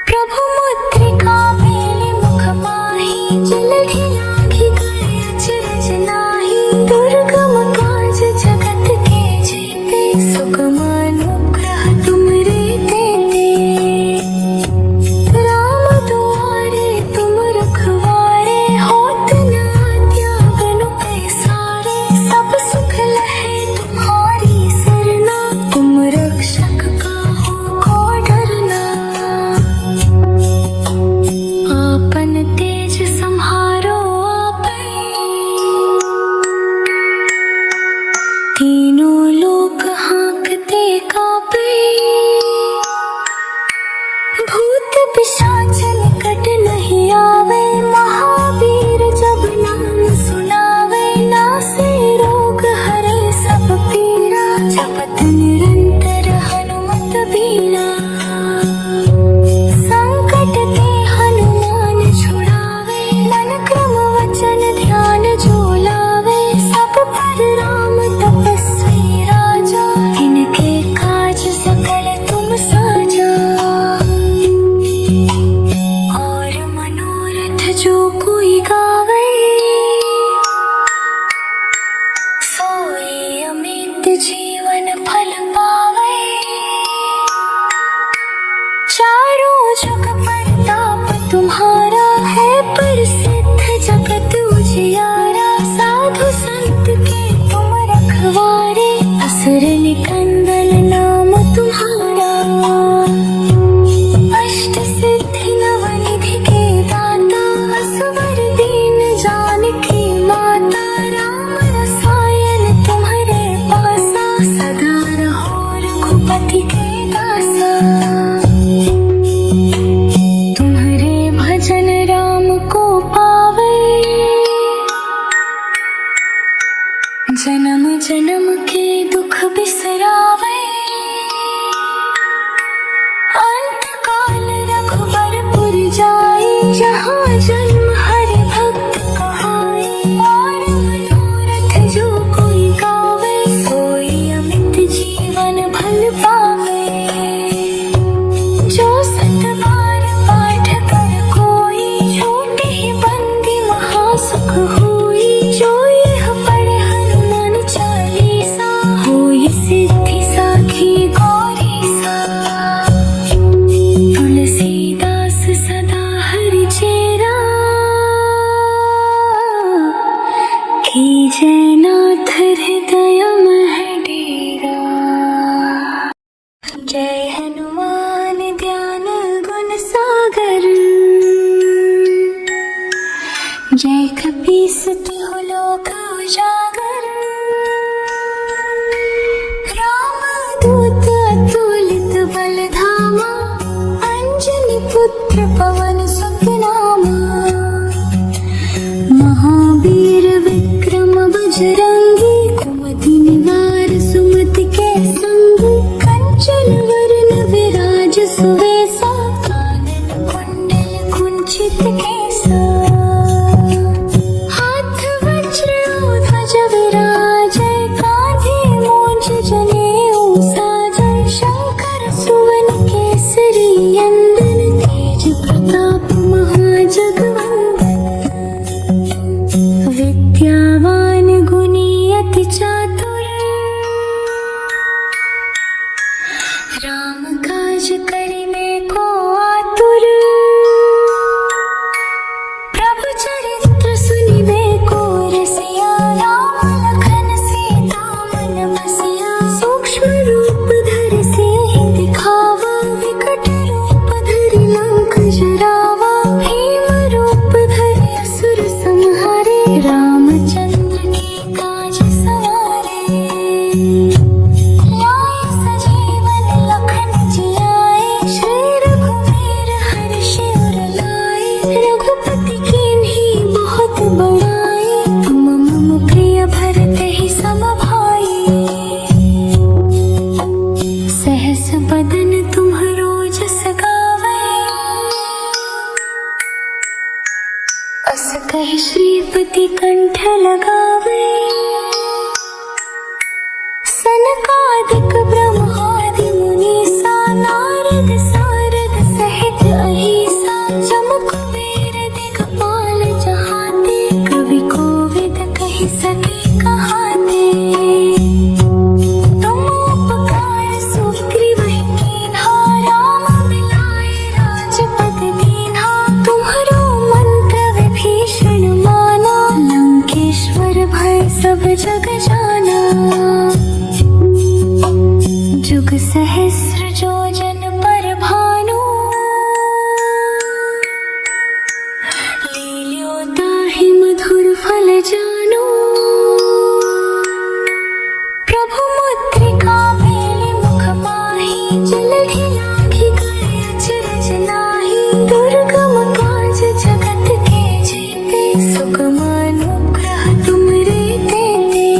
प्रभु मुद्रिका मेलि मुख माहि जलधि लाघि गए अचरज नाहि। दुर्गम काज जगत के जेते सुगम अनुग्रह तुमरे तेते। राम दुआरे तुम रखवारे होत न त्यागन पैसारे। सब सुख लहे तुम्हारी सरना तुम रक्षक काहू को डरना। आपन तेज सम्हारो आपै तीनों लोक हाँकते कापै। भूत पिशाच निकट नहीं आवे महावीर जब नाम सुनावे। नासे रोग हरे सब पीरा जपत निरंतर हनुमत बीरा। संकट ते हनुमान छुड़ावे मन क्रम वचन ध्यान जो लावे। सब पर राम तपस्वी राजा इनके काज सकल तुम साजा। और मनोरथ जो कोई गावे सोई अमित जीवन फल पावे। चारों जुग परताप तुम्हारा है प्रसिद्ध जगत उजियारा। साधु संत के तुम रखवारे असुर निकंदन नाम तुम्हारा। अष्ट सिद्धि नव निधि के दाता असवर दीन जानकी माता। राम रसायन तुम्हारे पासा सदा रहो रघुपति के दासा। तुम्हारे भजन राम को पावे रघुपति कीन्ही बहुत बड़ाई, तुम मम प्रिय भरत ही सम भाई। सहस बदन तुम्हरो जस गावे, अस कहि श्रीपति कंठ लगावे। सनकादिक ब्रह्मादि मुनीसा, नारद सारद सहित अहिसा। जम कुबेर दिगपाल जहाते, कवि कोविद कहि सके कहाते। तुम उपकार सुग्रीवहि कीन्हा, राम मिलाए राजपद दीन्हा। तुम्हरो मंत्र विभीषण माना, लंकेश्वर भय सब जग जाना। जुग सहस्र जोजन पर भानु, लील्यो ताहि मधुर फल जानु। प्रभु मुद्रिका मेलि मुख माहि, जलधि लांघि गए अचरज नाहि। दुर्गम काज जगत के जेते, सुगम अनुग्रह तुमरे तेते।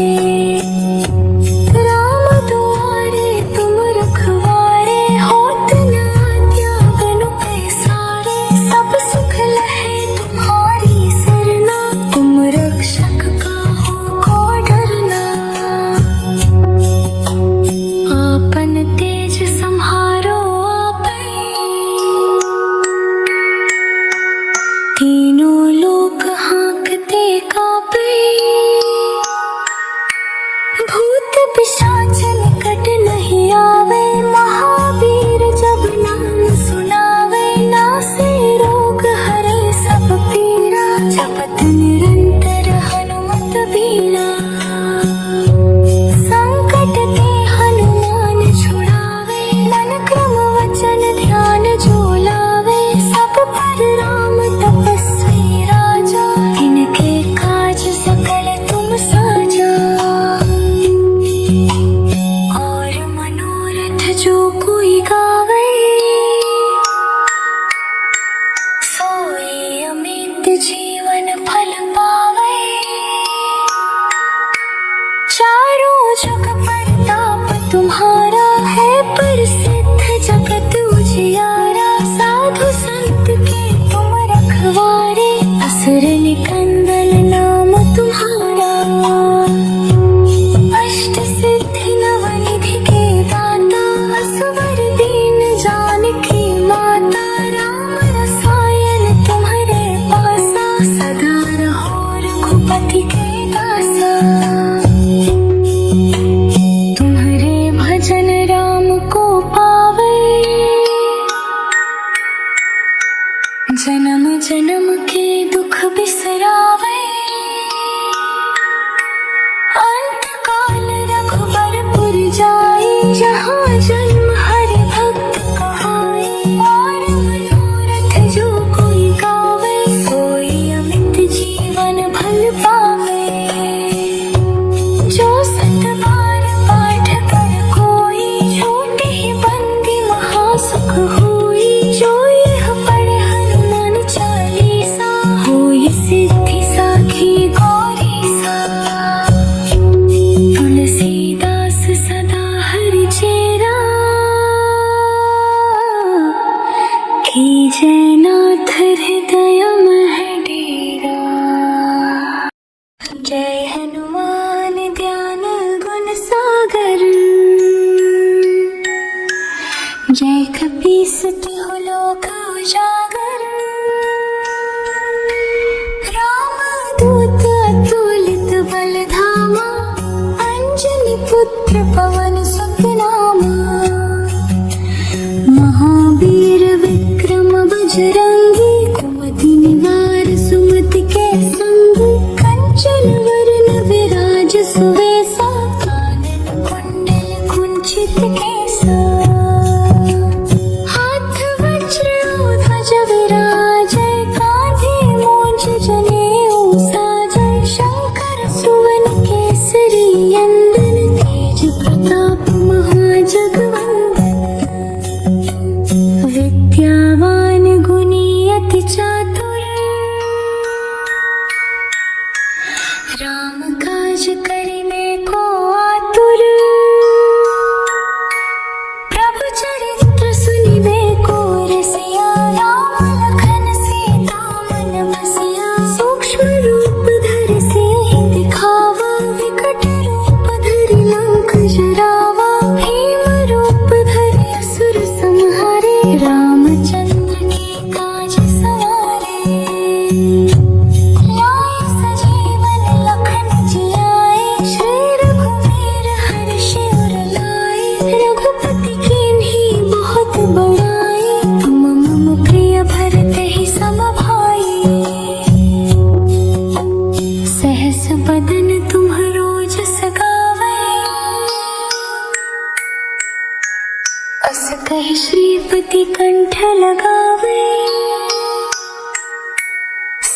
राम दुआरे तुम रखवारे, होत न आज्ञा बिनु पैसारे। सब सुख लहे तुम्हारी सरना, तुम रक्षक काहू को डरना। आपन तेज सम्हारो आपै, तीनों लोक हाँकते कापै। भूत पिशाच निकट नहीं आवे, महावीर जब नाम सुनावे। नासे रोग हरे सब पीरा, जपत निरंतर हनुमत बीरा। संकट ते हनुमान छुड़ावे, मन क्रम वचन ध्यान जो लावे। सब पर राम तपस्वी राजा, इनके काज सकल तुम साजा। और मनोरथ जो कोई गावे, सोई अमित जीवन फल पावे। चारों जग परताप तुम्हारा है, प्रसिद्ध जगत उजियारा। साधु संत के तुम रखवारे, असुर निकंदन नाम तुम्हारा। अष्ट सिद्धि नव निधि के दाता, असवर दीन जानकी माता। राम रसायन तुम्हारे पासा, सदा रहो रघुपति के दासा। तुम्हारे भजन राम को पावे, जन्म जन्म के दुख बिसरावे। अंत काल रघुबरपुर जाई, जहाँ जन्म हरि भक्त कहाई। और मनोरथ जो कोई गावे, सोई अमित जीवन फल पावे। जो सत बार पाठ कर कोई, छोटे ही बंदी महासुख होई। जो यह पढ़े हनुमान चालीसा, होई सिद्धि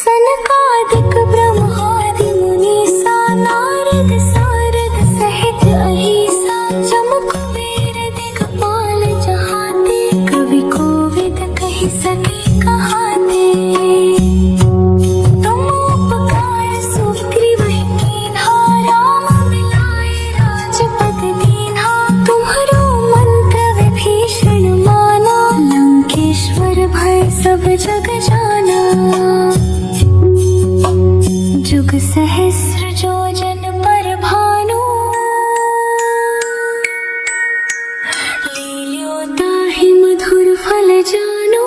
सनकादिक ब्रह्मादि मुनीसा नारद सारद सहित अहिसा जम कुबेर दिगपाल जहाते कवि कोविद कहि सके कहाते तुम उपकार सुग्रीवहि कीन्हा राम मिलाए राजपद दीन्हा तुम्हरो मंत्र विभीषण माना लंकेश्वर भय सब जग जाना जुग सहस्र योजन पर भानु लील्यो ताहि मधुर फल जानो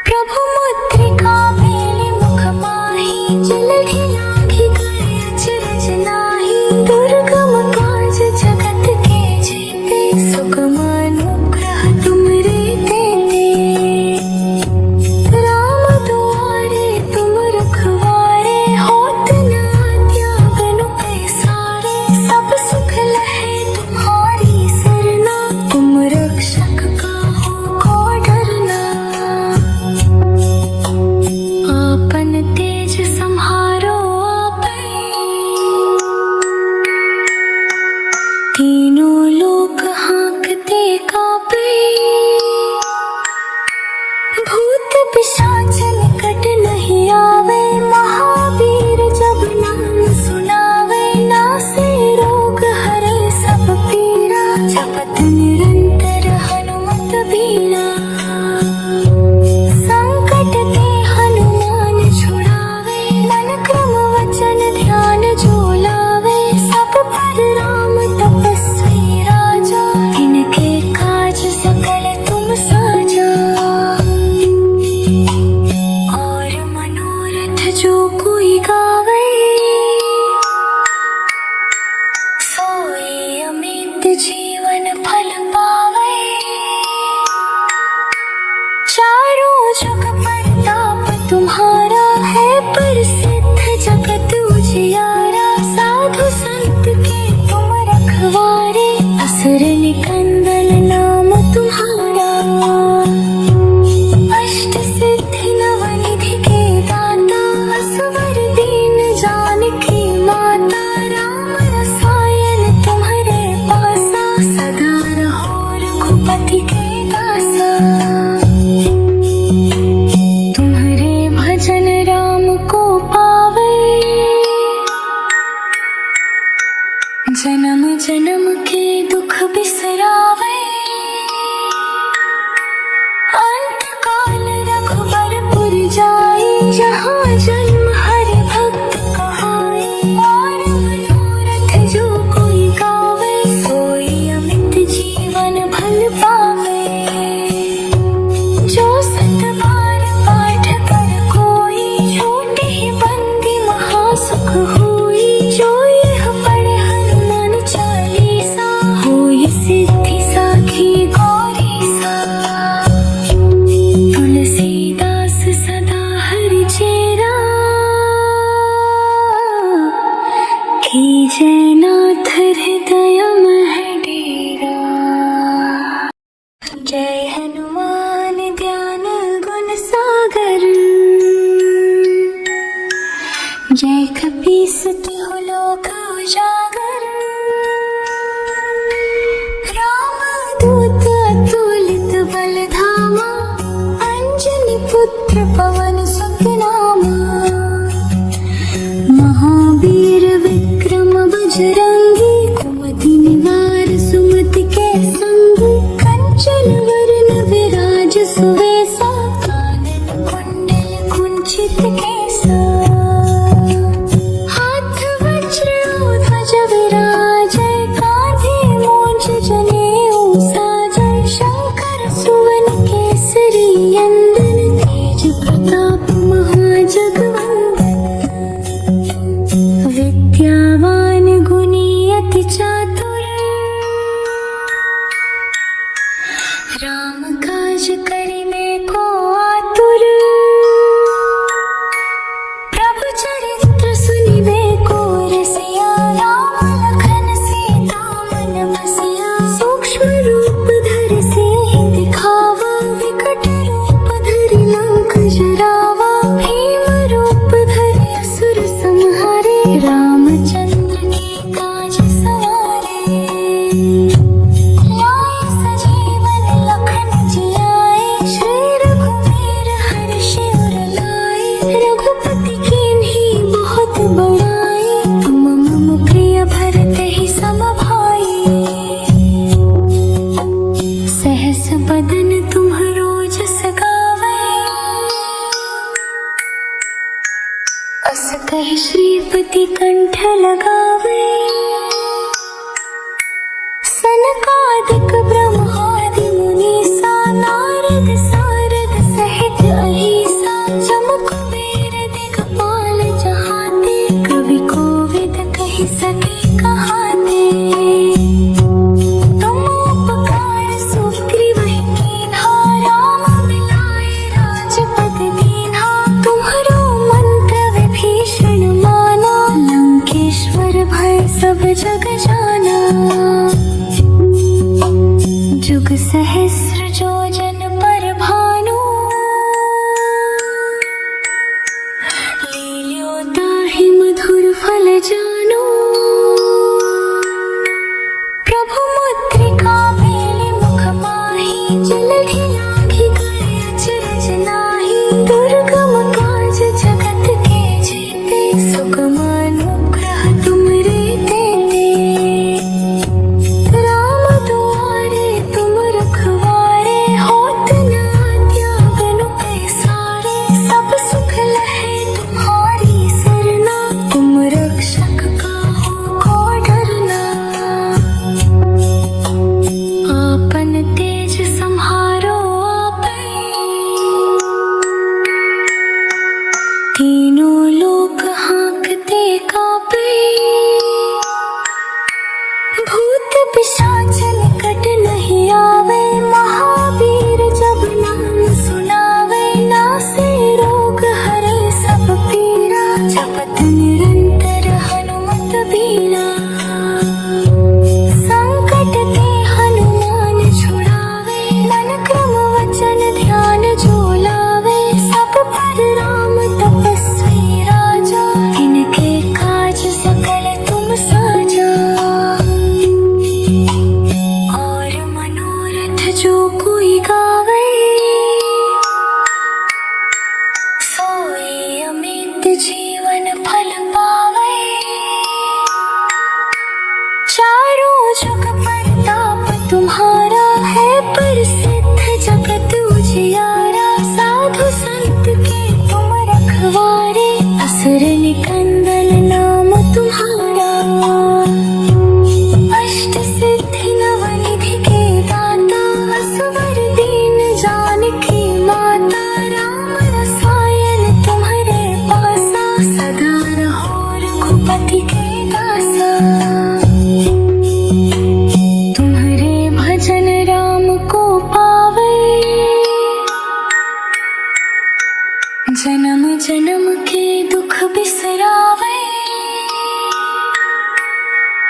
प्रभु मुद्रिका मेलि मुख माहि जलधि लांघि गए अचरज नाहि दुर्गम काज जगत के जेते सुगम अनुग्रह तुमरे तेते राम दुआरे तुम रखवारे होत न त्यागन पैसारे सब सुख लहे तुम्हारी सरना तुम रक्षक काहू को डरना आपन तेज सम्हारो आपै तीनों लोक हाँकते कापै भूत पिशाच निकट नहीं आवे महावीर जब नाम सुनावे नासे रोग हरे सब पीरा जपत निरंतर हनुमत बीरा संकट ते हनुमान छुड़ावे मन क्रम वचन ध्यान जो लावे सब पर राम तपस्वी राजा इनके काज सकल तुम साजा और मनोरथ जो कोई गावे सोई अमित जीवन फल पावे चारों जग प्रताप तुम्हारा है प्रसिद्ध जगत उजियारा साधु संत के तुम रखवारे असुर निकंदन नाम तुम्हारा अष्ट सिद्धि नवनिधि के दाता असवर दीन जानकी माता राम रसायन तुम्हारे पासा सदा रहो रघुपति के दासा तुम्हारे भजन राम को पावे जन्म जन्म के दुख बिसरावे अंत काल रघुबरपुर जाए जहाँ जन्म हरि भक्त कहाए और मनोरथ जो कोई गावे सोई अमित जीवन भल पावे जो सत बार पाठ कर कोई छोटे ही बंदी महासुख होई जो यह पढ़े हनुमान चालीसा होई सिद्धि साखी गौरी सा तुलसीदास सदा हरि चेरा कीजय नाथ हृदय मह डेरा जय हनुमान ज्ञान गुण सागर जय कपीस तिहु लोक उजागर राम दूत अतुलित बल धामा अंजनी पुत्र पवन सुत नामा महावीर विक्रम बजरंगी कुमति निवार सुमति के संगी कंचन वरण विराज सुवेसा कानन कुंडल कुंचित केसा हाथ वज्र ध्वज विराजै कांधे मूंज जनेऊ साजै शंकर सुवन केसरी नंदन तेज प्रताप महाजगवंदन विद्यावान गुणी अति चातुर राम काज करिबे को आतुर प्रभु चरित्र सुनिबे को रसिया राम लखन सीता मन बसिया सूक्ष्म रूप धरि सिंहि दिखावा विकट रूप धरि लंक जरा कहि श्रीपति कंठ लगावे, सनकादिक ब्रह्मादि मुनीसा, नारद सारद सहित अहिसा, जम कुबेर दिगपाल जहाते, कवि कोविद कहि सके कहाते। तुम उपकार सुग्रीवहि कीन्हा, राम मिलाए राजपद दीन्हा। तुम्हरो मंत्र विभीषण माना, लंकेश्वर भय सब जग जाना। जुग सहस्र जोजन पर भानु, लील्यो ताहि मधुर फल जानु। प्रभु मुद्रिका मेलि मुख माहि, जलधि लांघि गए अचरज नाहि। दुर्गम काज जगत के जेते, सुगम अनुग्रह तुमरे तेते। राम दुआरे तुम रखवारे, होत न आज्ञा बिनु पैसारे। सब सुख लहे तुम्हारी सरना, तुम रक्षक काहू को डरना। आपन तेज सम्हारो आपै, तीनों लोक हाँकते कापै। भूत पिशाच निकट नहीं आवे, महावीर जब नाम सुनावे। नासे रोग हरे सब पीरा, जपत निरंतर हनुमत बीरा। संकट ते हनुमान छुड़ावे, मन क्रम वचन ध्यान जो लावे। सब पर राम तपस्वी राजा, इनके काज सकल तुम साजा। और मनोरथ जो कोई गावे, सोई अमित जीवन फल पावे। चारों जुग परताप तुम्हारा, है प्रसिद्ध जगत उजियारा। साधु संत के तुम रखवारे, असुर निकंदन नाम तुम्हारा। अष्ट सिद्धि नवनिधि के दाता, असवर दीन जानकी माता। राम रसायन तुम्हारे पासा, सदा रहो रघुपति के दासा। तुम्हारे भजन राम को पावे, जन्म जन्म के दुख बिसरावे।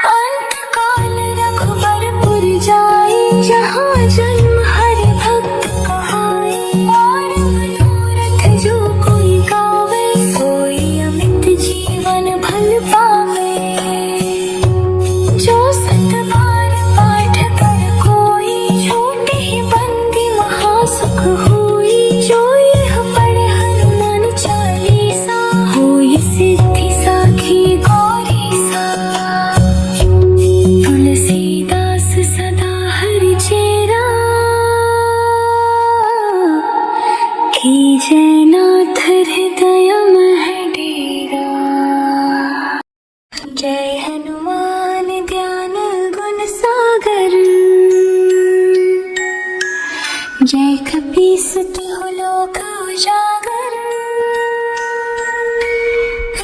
अंत काल रघुबरपुर जाई, जहाँ जन्म हरि भक्त कहाई। और मनोरथ जो कोई गावे, सोई अमित जीवन फल पावे। जो सत बार पाठ कर कोई, छोटे ही बंदी महासुख होई। जो यह पढ़े हनुमान चालीसा, होई सिद्धि साखी गौरी सा। तुलसीदास सदा हरि चेरा, कीजय नाथ हृदय मह डेरा। जय हनुमान ज्ञान गुण सागर, जय कपीस तिहु लोक उजागर।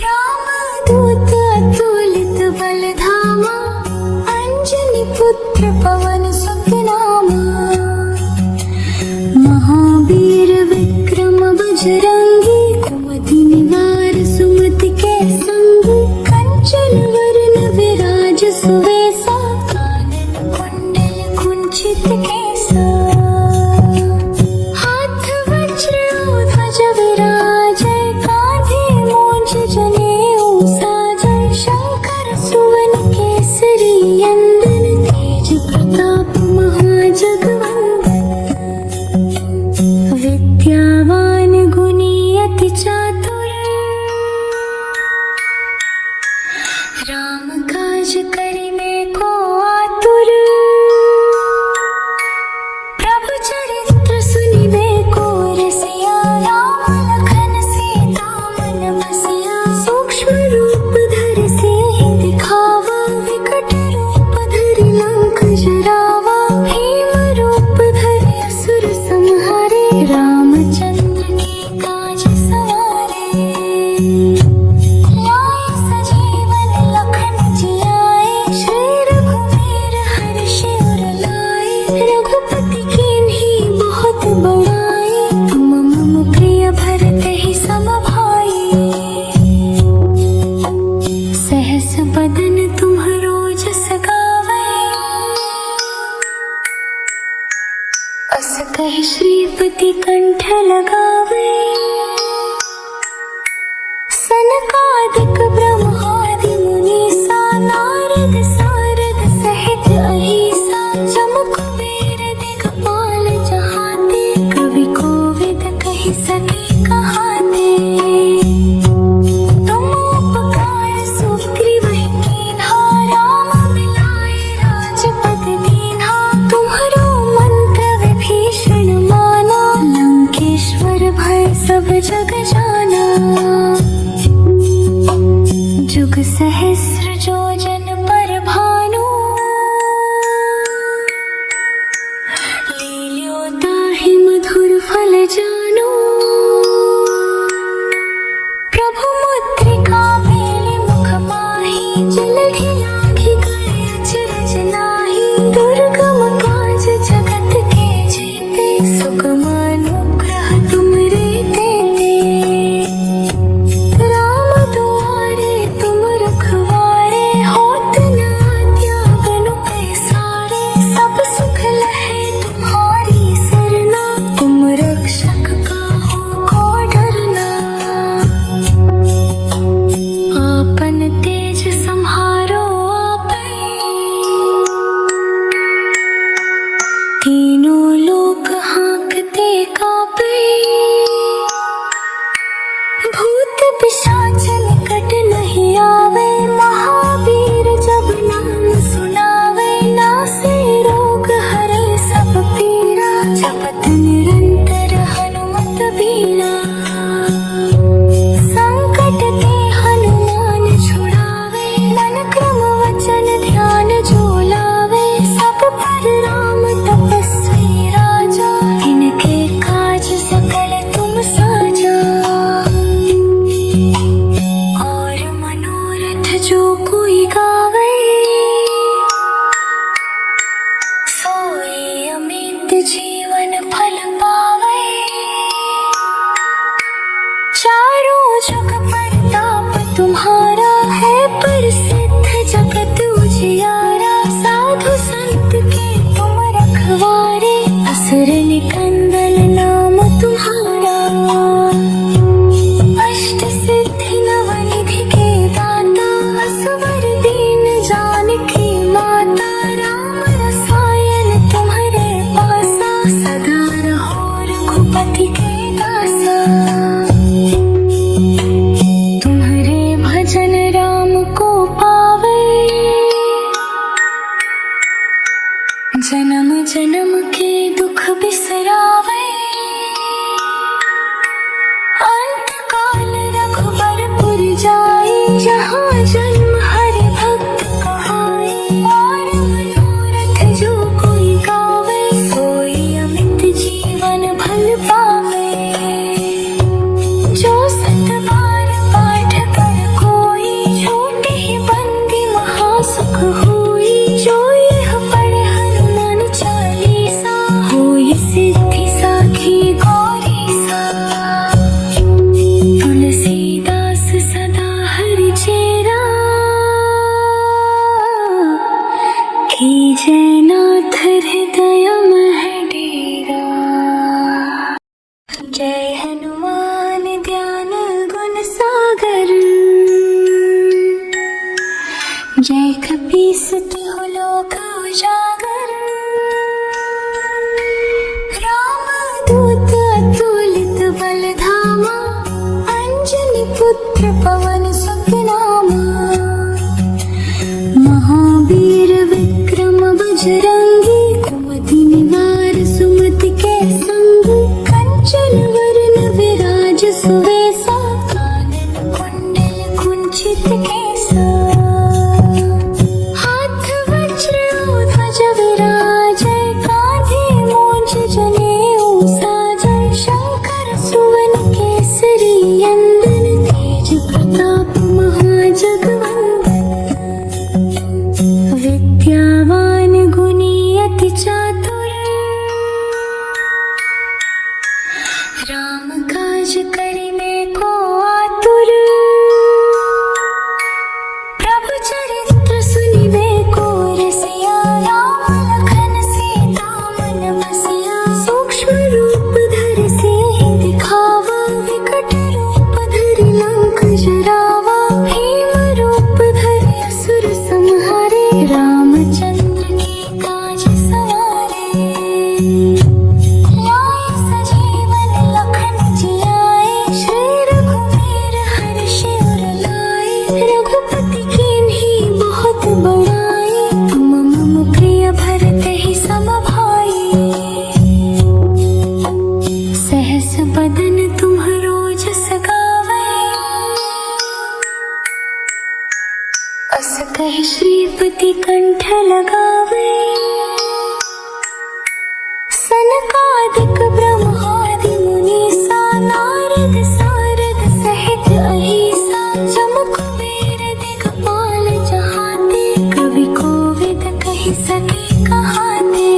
राम दूत अतुलित बल धामा, अंजनी पुत्र पवन सुत नामा। महावीर विक्रम बजरंगी, कुमति निवार सुमति के संगी। कंचन वरन विराज सुवेसा, कानन कुंडल कुंचित केसा। हाथ वज्र ध्वज विराजै, कांधे मूंज जनेऊ साजै। शंकर सुवन केसरी नंदन, तेज प्रताप महाजगवंदन। विद्यावान गुणी जग जाना। जुग सहस्र योजन पर भानु, लील्योता ही मधुर फल जानो। प्रभु मुद्रिका मेले मुख माही, जलधि लागी गए अचरज नाही। दुर्गम काज जगत के जीते, सुगम अनुग्रह तुमरे देते। राम दुआरे तुम रखवारे, होत न त्यागन पैसारे। सब सुख लहे तुम्हारी सरना, तुम रक्षक काहू को डरना। आपन तेज सम्हारो आपै, तीनों लोक हाँकते कांपे। भूत पिशाच निकट नहीं आवे, महावीर जब नाम सुनावे। नासे रोग हरे सब पीरा, जपत निरंतर हनुमत बीरा। संकट ते हनुमान छुड़ावे, मन क्रम वचन ध्यान जो लावे। सब पर राम तपस्वी राजा, इनके काज सकल तुम साजा। और मनोरथ जो कोई गावे, सोई अमित जीवन फल पावे। चारों जुग परताप तुम्हारा है, प्रसिद्ध जगत उजियारा। साधु संत के तुम रखवारे, असुर निकंदन नाम तुम्हारा। अष्ट सिद्धि नवनिधि के दाता, असवर दीन जानकी माता। राम रसायन तुम्हारे पासा, सदा रहो रघुपति के दासा। तुम्हारे भजन राम को पावे, जन्म जन्म के दुख बिसरावे। अंत काल रघुबरपुर जाई, जहाँ जन्म हरि भक्त कहाई। और मनोरथ जो कोई गावे, सोई अमित जीवन फल पावे। जो सत बार पाठ कर कोई, छोटे ही बंदी महासुख होई। जो यह पढ़े हनुमान चालीसा, होई सिद्धि साखी गौरी सा। तुलसीदास सदा हरि चेरा, कीजै नाथ हृदय मह डेरा। जय हनुमान ज्ञान गुण सागर, जय कपीस तिहु लोक उजागर। राम दूत अतुलित बल धामा, अंजनी पुत्र पवन सुत नामा। महावीर विक्रम बजरंगी, कुमति निवार सुमति के संगी। कंचन वरन विराज सुवेसा, कानन कुंडल कुंचित केसा। हाथ वज्र ध्वज विराजै, कांधे मूंज जनेऊ साजै। शंकर सुवन केसरी नंदन, तेज प्रताप महाजगवंदन। विद्यावान गुणी अति चातुर, राम काज करिबे भक्ति कंठ लगावे। सनकादिक ब्रह्मादि मुनीसा नारद सारद सहित अहिसा जम कुबेर दिगपाल जहाते कवि कोविद कहि सके कहाते।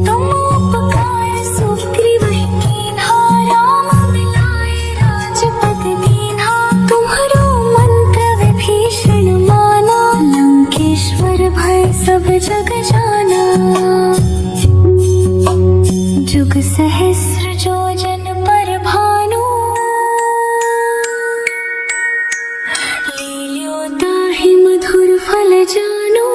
तुम उपकार सुग्रीवहि कीन्हा राम मिलाए राजपद दीन्हा। तुम्हरो मंत्र विभीषण माना लंकेश्वर भय सब जग जाना। जुग सहस्र जोजन पर भानु लील्यो ताहि मधुर फल जानो।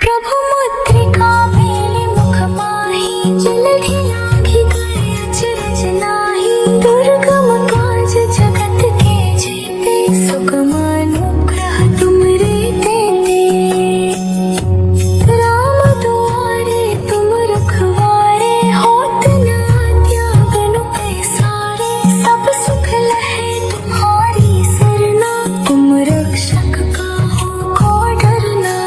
प्रभु मुद्रिका मेलि मुख माहि जलधि लागी गए अचरज नाहि। दुर्गम काज जगत के जेते सुगम अनुग्रह तुमरे तेते। राम दुआरे तुम रखवारे होत न त्यागन पैसारे। सब सुख लहे तुम्हारी सरना तुम रक्षक काहू को डरना।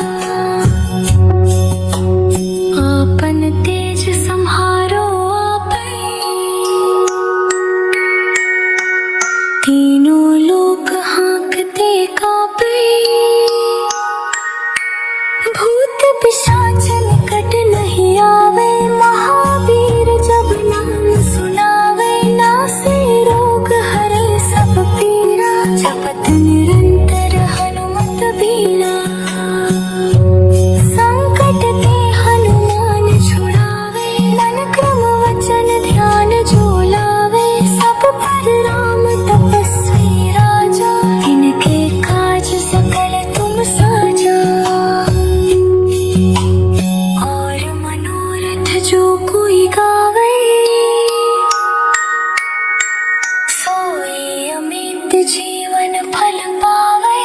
आपन तेज सम्हारो आपै तीनों लोक हाँकते कापै। भूत पिशाच निकट नहीं आवे महावीर जब नाम सुनावे। नासे रोग हरे सब पीरा जपत निरंतर हनुमत बीरा। संकट ते हनुमान छुड़ावे मन क्रम वचन ध्यान जो लावे। सब पर राम तपस्वी राजा इनके काज सकल तुम साजा। और मनोरथ जो कोई गावे सोई अमित जीवन फल पावे।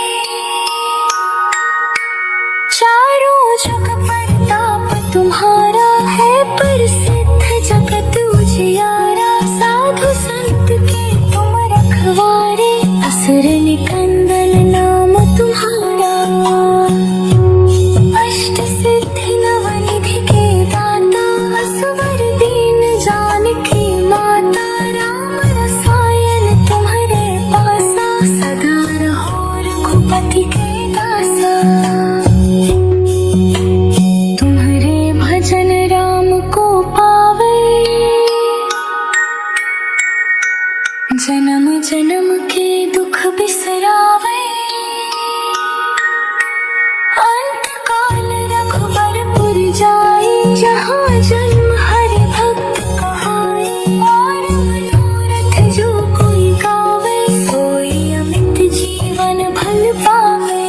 चारों जुग परताप तुम्हारा है प्रसिद्ध जगत उजियारा। साधु संत के तुम रखवारे असुर निकंदन नाम तुम्हारा। अष्ट सिद्धि नवनिधि के दाता असवर दीन जानकी माता। राम रसायन तुम्हारे पासा सदा रहो रघुपति के दासा। तुम्हारे भजन राम को पावे जन्म जन्म के दुख बिसरावे। अंत काल रघुबरपुर जाई जहाँ जन्म हरि भक्त कहाई। और मनोरथ जो कोई गावे सोई अमित जीवन भल पावे।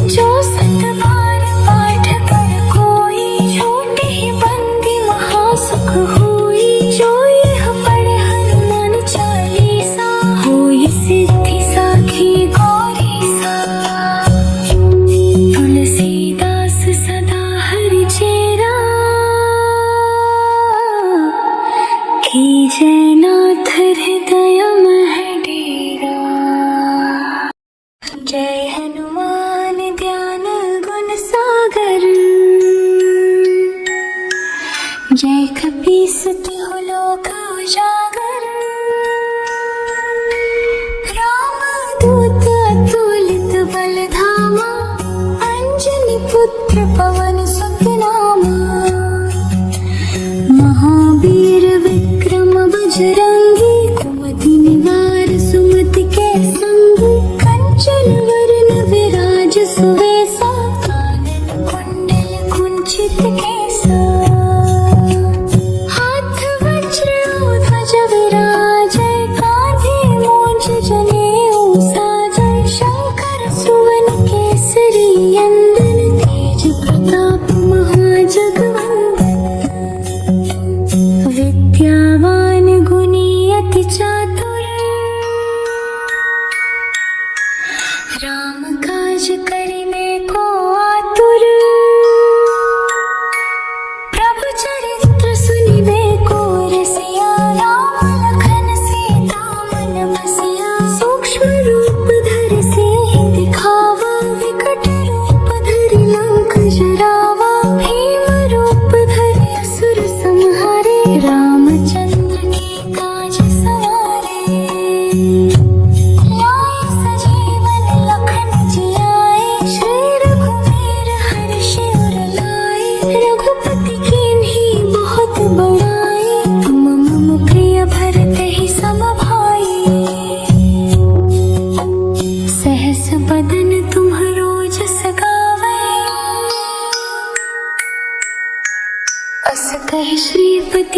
जो सत बार पाठ कर कोई छोटे ही बंदी महासुख होई। जो यह पढ़े हनुमान चालीसा होई सिद्धि साखी गौरी सा। तुलसीदास सदा हरि चेरा कीजय नाथ हृदय मह डेरा। जय हनुमान ज्ञान गुण सागर जय कपीस तिहु लोक उजागर। राम दूत अतुलित बल धामा अंजनी पुत्र पवन सुत नामा। महावीर विक्रम बजरंगी कुमति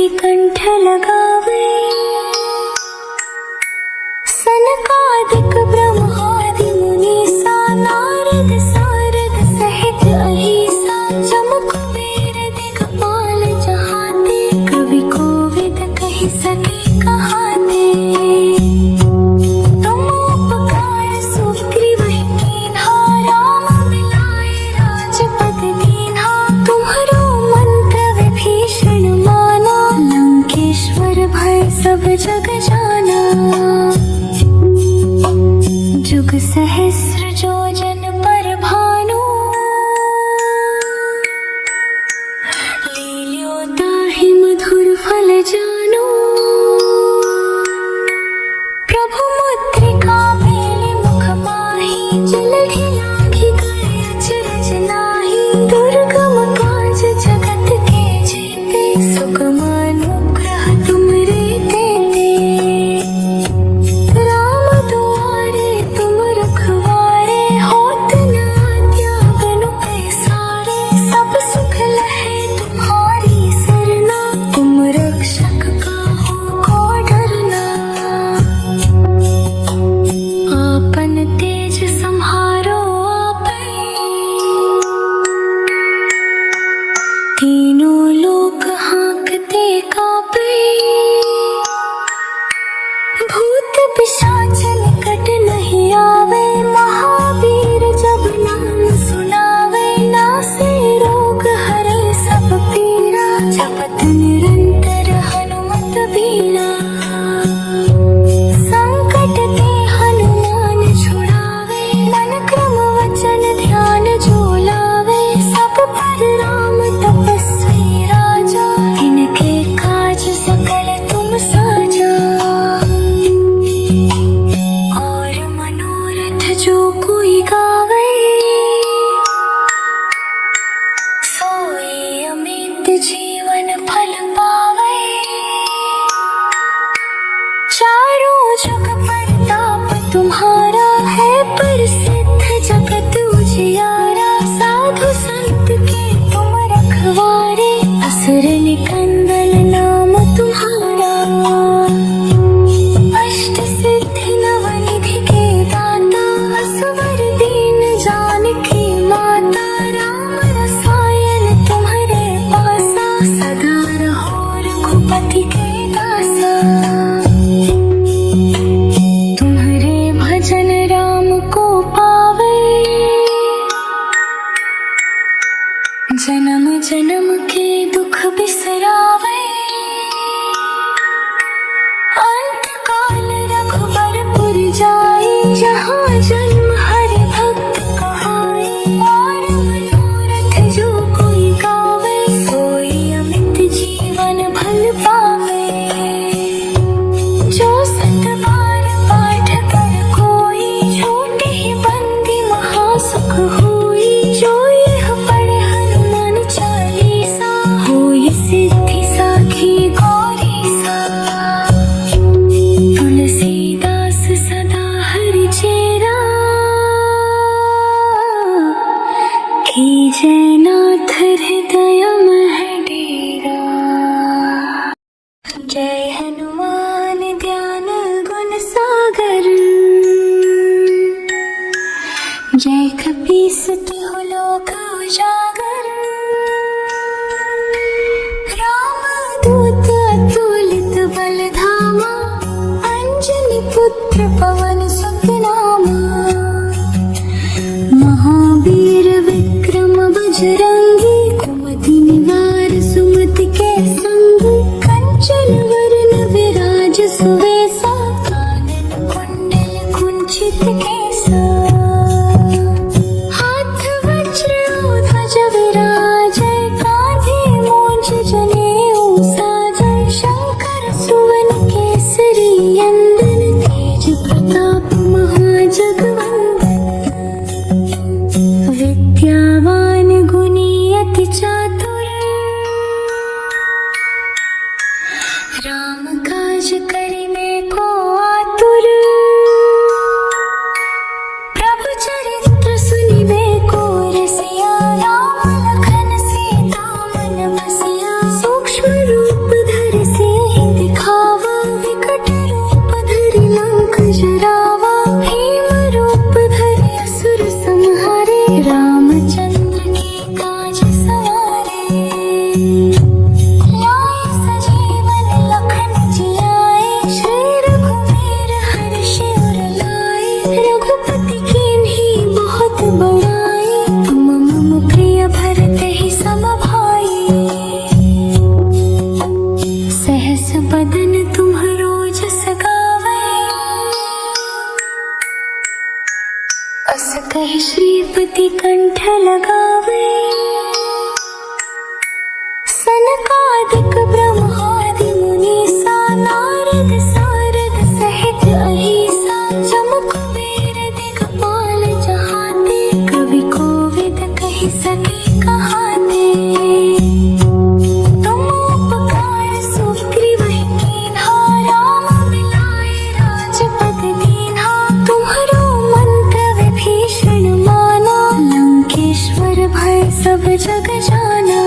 ही कंठ लगावे। सनकादिक ब्रह्मादि मुनीसा नारद सारद सहित अहिसा जम कुबेर दिगपाल जहाते कवि कोविद कहि सके कहाते। तुम उपकार सुग्रीवहि कीन्हा राम मिलाए राजपद दीन्हा। तुम्हरो मंत्र विभीषण माना लंकेश्वर भय सब जग जाना। जुग सहस्र योजन पर भानु लील्यो ताहि मधुर फल जानो। प्रभु मुद्रिका मेलि मुख माहि जलधि लागी गए अचरज नाहि। दुर्गम काज जगत के जेते सुगम अनुग्रह तुमरे तेते। राम दुआरे तुम रखवारे होत न आज्ञा बिनु पैसारे। सब सुख लहे तुम्हारी सरना तुम रक्षक काहू को डरना। आपन तेज सम्हारो आपै तीनों लोक हाँकते कापै। भूत पिशाच निकट नहीं आवे महावीर जब नाम सुनावे। नासे रोग हरे सब पीरा जपत निरंतर हनुमत बीरा। संकट ते हनुमान छुड़ावे मन क्रम वचन ध्यान जो लावे। सब पर राम तपस्वी राजा इनके काज सकल तुम साजा। और मनोरथ जो कोई गावे सोई अमित जीवन फल पावे। चारों जुग परताप तुम्हारा है प्रसिद्ध जगत उजियारा। साधु संत के तुम रखवारे असुर निकंदन नाम तुम्हारा। अष्ट सिद्धि नवनिधि के दाता असवर दीन जानकी माता। राम रसायन तुम्हारे पासा सदा रहो रघुपति के दासा। तुम्हारे भजन राम को पावे जन्म जन्म के दुख बिसरावे। अंत काल रघुबरपुर जाई जहाँ जन्म हरि भक्त कहाई। और मनोरथ जो कोई गावे सोई अमित जीवन भल पावे। जो सत बार पाठ कर कोई छोटे ही बंदी महासुख होई। जो यह पढ़े हनुमान चालीसा होई सिद्धि साखी गौरी सा। तुलसीदास सदा हरि चेरा कीजै नाथ हृदय मह डेरा। जय हनुमान ज्ञान गुण सागर जय कपीस तिहु लोक उजागर। राम दूत अतुलित बल धामा अंजनी पुत्र पवन सुत नामा। महावीर विक्रम बजरंगी कुमति निवार सुमति के संगी। कंचन वरन विराज सुवेसा कानन कुंडल कुंचित केसा। हाथ वज्र ध्वज विराजै कांधे मूंज जनेऊ साजै। शंकर सुवन केसरी नंदन तेज प्रताप महाजगवंदन। विद्यावान गुणी अति चातुर राम काज करिबे को आतुर। प्रभु चरित्र सुनिबे को रसिया। राम लखन सीता मन बसिया। सूक्ष्म रूप धरि बदन तुम्हरो जस गावे, अस कहि श्रीपति कंठ लगावे। सनकादिक ब्रह्मादि मुनीसा, नारद सारद सहित अहिसा, जम कुबेर दिगपाल जहाते, कवि कोविद कहि सके कहाते। तुम उपकार सुग्रीवहि कीन्हा, राम मिलाए राजपद दीन्हा। तुम्हरो मंत्र विभीषण माना, लंकेश्वर भय सब जग जाना।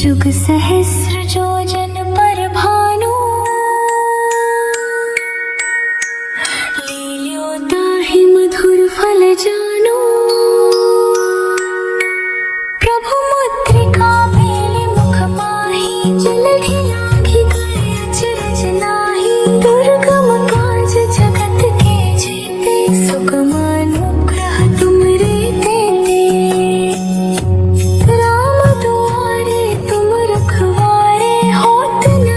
जुग सहस्र जोजन पर भानु, लील्यो ताहि मधुर फल जानु। प्रभु मुद्रिका मेलि मुख माहि, जलधि लांघि गए अचरज नाहि। दुर्गम काज जगत के जेते, सुगम अनुग्रह तुमरे तेते। राम दुआरे तुम रखवारे, होत न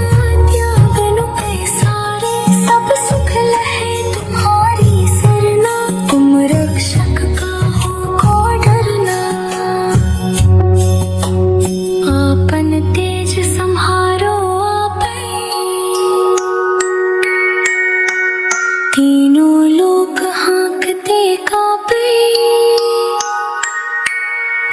त्यागनु पैसारे। सब सुख लहे तुम्हारी सरना, तुम रक्षक काहू को डरना। आपन तेज सम्हारो आपै, तीनों लोक हाँकते कापै।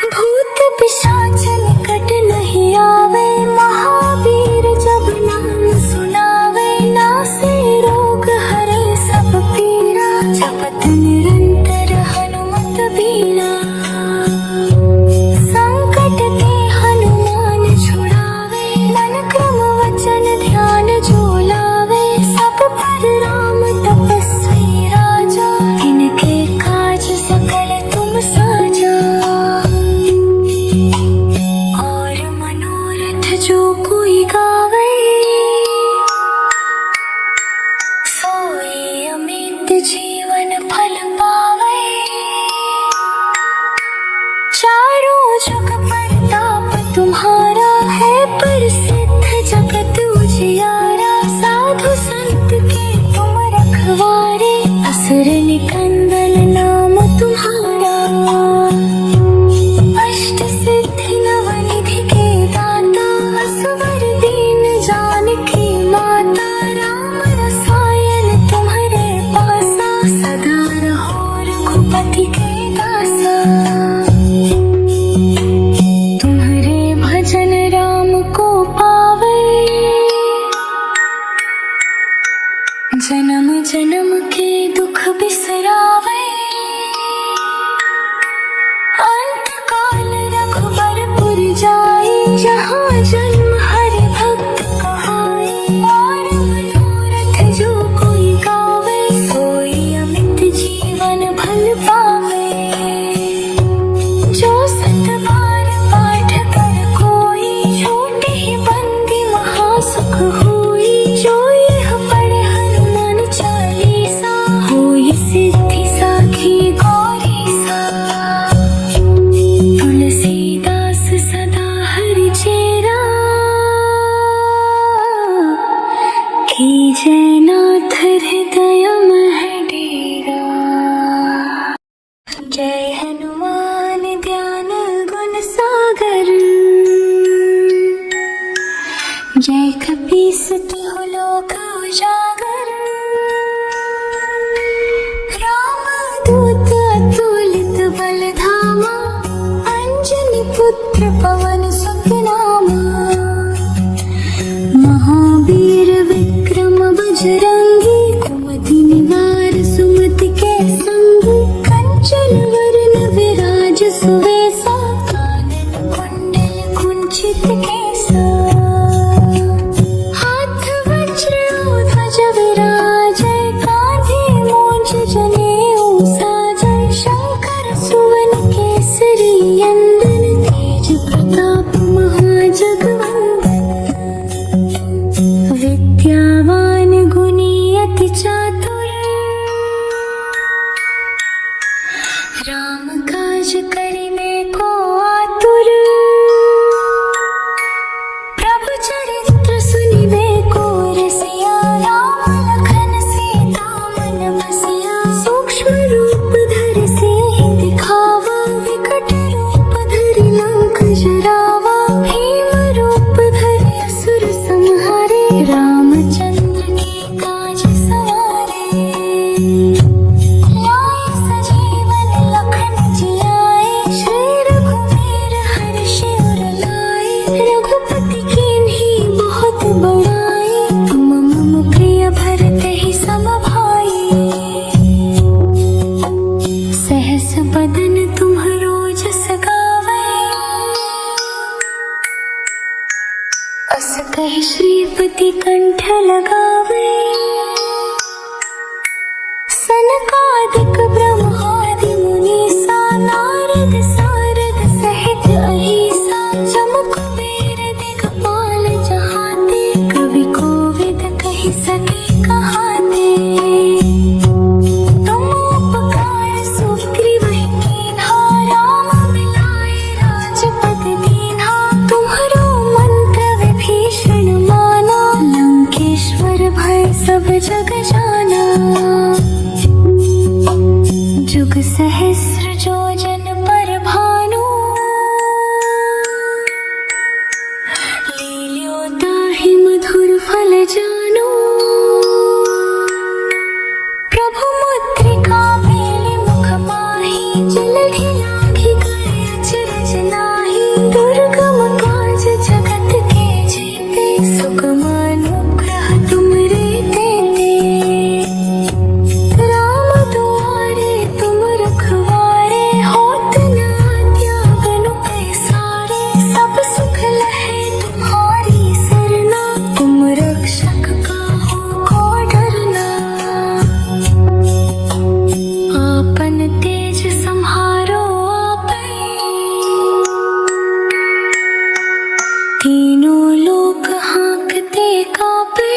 भूत पिशाच निकट नहीं आवे, महावीर जब नाम सुनावे। नासे रोग हरे सब पीरा, जपत निरंतर हनुमत बीरा। संकट ते हनुमान छुड़ावे, मन क्रम वचन ध्यान जो लावे। सब पर राम तपस्वी राजा, इनके काज सकल तुम साजा। और मनोरथ जो कोई गावे, सोई अमित जीवन फल पावे। चारों जुग परताप तुम्हारा है, प्रसिद्ध जगत उजियारा। साधु संत के तुम रखवारे, असुर निकंदन नाम तुम्हारा। अष्ट सिद्धि नव निधि के दाता, असवर दीन जानकी माता। राम रसायन तुम्हारे पासा, सदा रहो रघुपति के दासा। तुम्हारे भजन राम को पावे, जन्म जन्म के दुख बिसरावे। अंत काल रघुबरपुर जाई, जहाँ जन्म हरि भक्त कहाई। और मनोरथ जो कोई गावे, सोई अमित जीवन फल पावे। जो सत बार पाठ कर कोई, छोटे ही बंदी महासुख होई। जो यह पढ़े हनुमान चालीसा, होई सिद्धि साखी गौरीसा। तुलसीदास सदा हरि चेरा, कीजै नाथ हृदय मह डेरा। जय हनुमान ज्ञान गुण सागर, जय कपीस तिहु लोक उजागर। राम दूत अतुलित बल धामा, अंजनी पुत्र पवन सुत नामा। महावीर विक्रम बजरंगी, कुमति निवार सुमति के संगी। कंचन वरण विराज सुवेसा, कानन कुंडल कुंचित केसा। हाथ वज्र ध्वज विराजै, कांधे मूंज जनेऊ साजै। शंकर सुवन केसरी नंदन, तेज प्रताप महाजगवंदन। विद्यावान गुणी चरित्र सुनिबे को रसिया राम लखन सीता मन बसिया सूक्ष्म रूप धरि सिंह दिखावा विकट रूप धरि लंक जरावा भीम रूप धरि असुर संहारे रामचंद्र के काज सवारे लाए सजीवन लखन जियाए श्री रघुवीर हर्षि उर लाए रघुपति कीन्ही बहुत बड़ाई तुम मम प्रिय भरतहि सम भाई सहस बदन तुम्हरो जस गावे अस कहि श्रीपति कंठ लगावे सनकादिक ब्रह्मादि मुनीसा नारद सारद सहित अहिसा जम कुबेर दिगपाल जहाते कवि कोविद कहि सके कहाते तुम उपकार सुग्रीवहि कीन्हा राम मिलाए राजपद दीन्हा तुम्हरो मंत्र विभीषण माना लंकेश्वर भय सब जग जाना जुग सहस्र जोजन पर भानु लील्यो ताहि मधुर फल जानो प्रभु मुद्रिका मेलि मुख माहि जलधि लाघि गए अचरज नाहि दुर्गम काज जगत के जेते सुगम अनुग्रह तुमरे तेते राम दुआरे तुम रखवारे होत न आज्ञा बिनु पैसारे सब सुख लहे तुम्हारी सरना तुम रक्षक काहू को डरना आपन तेज सम्हारो आपै तीनों लोक हाँकते कापै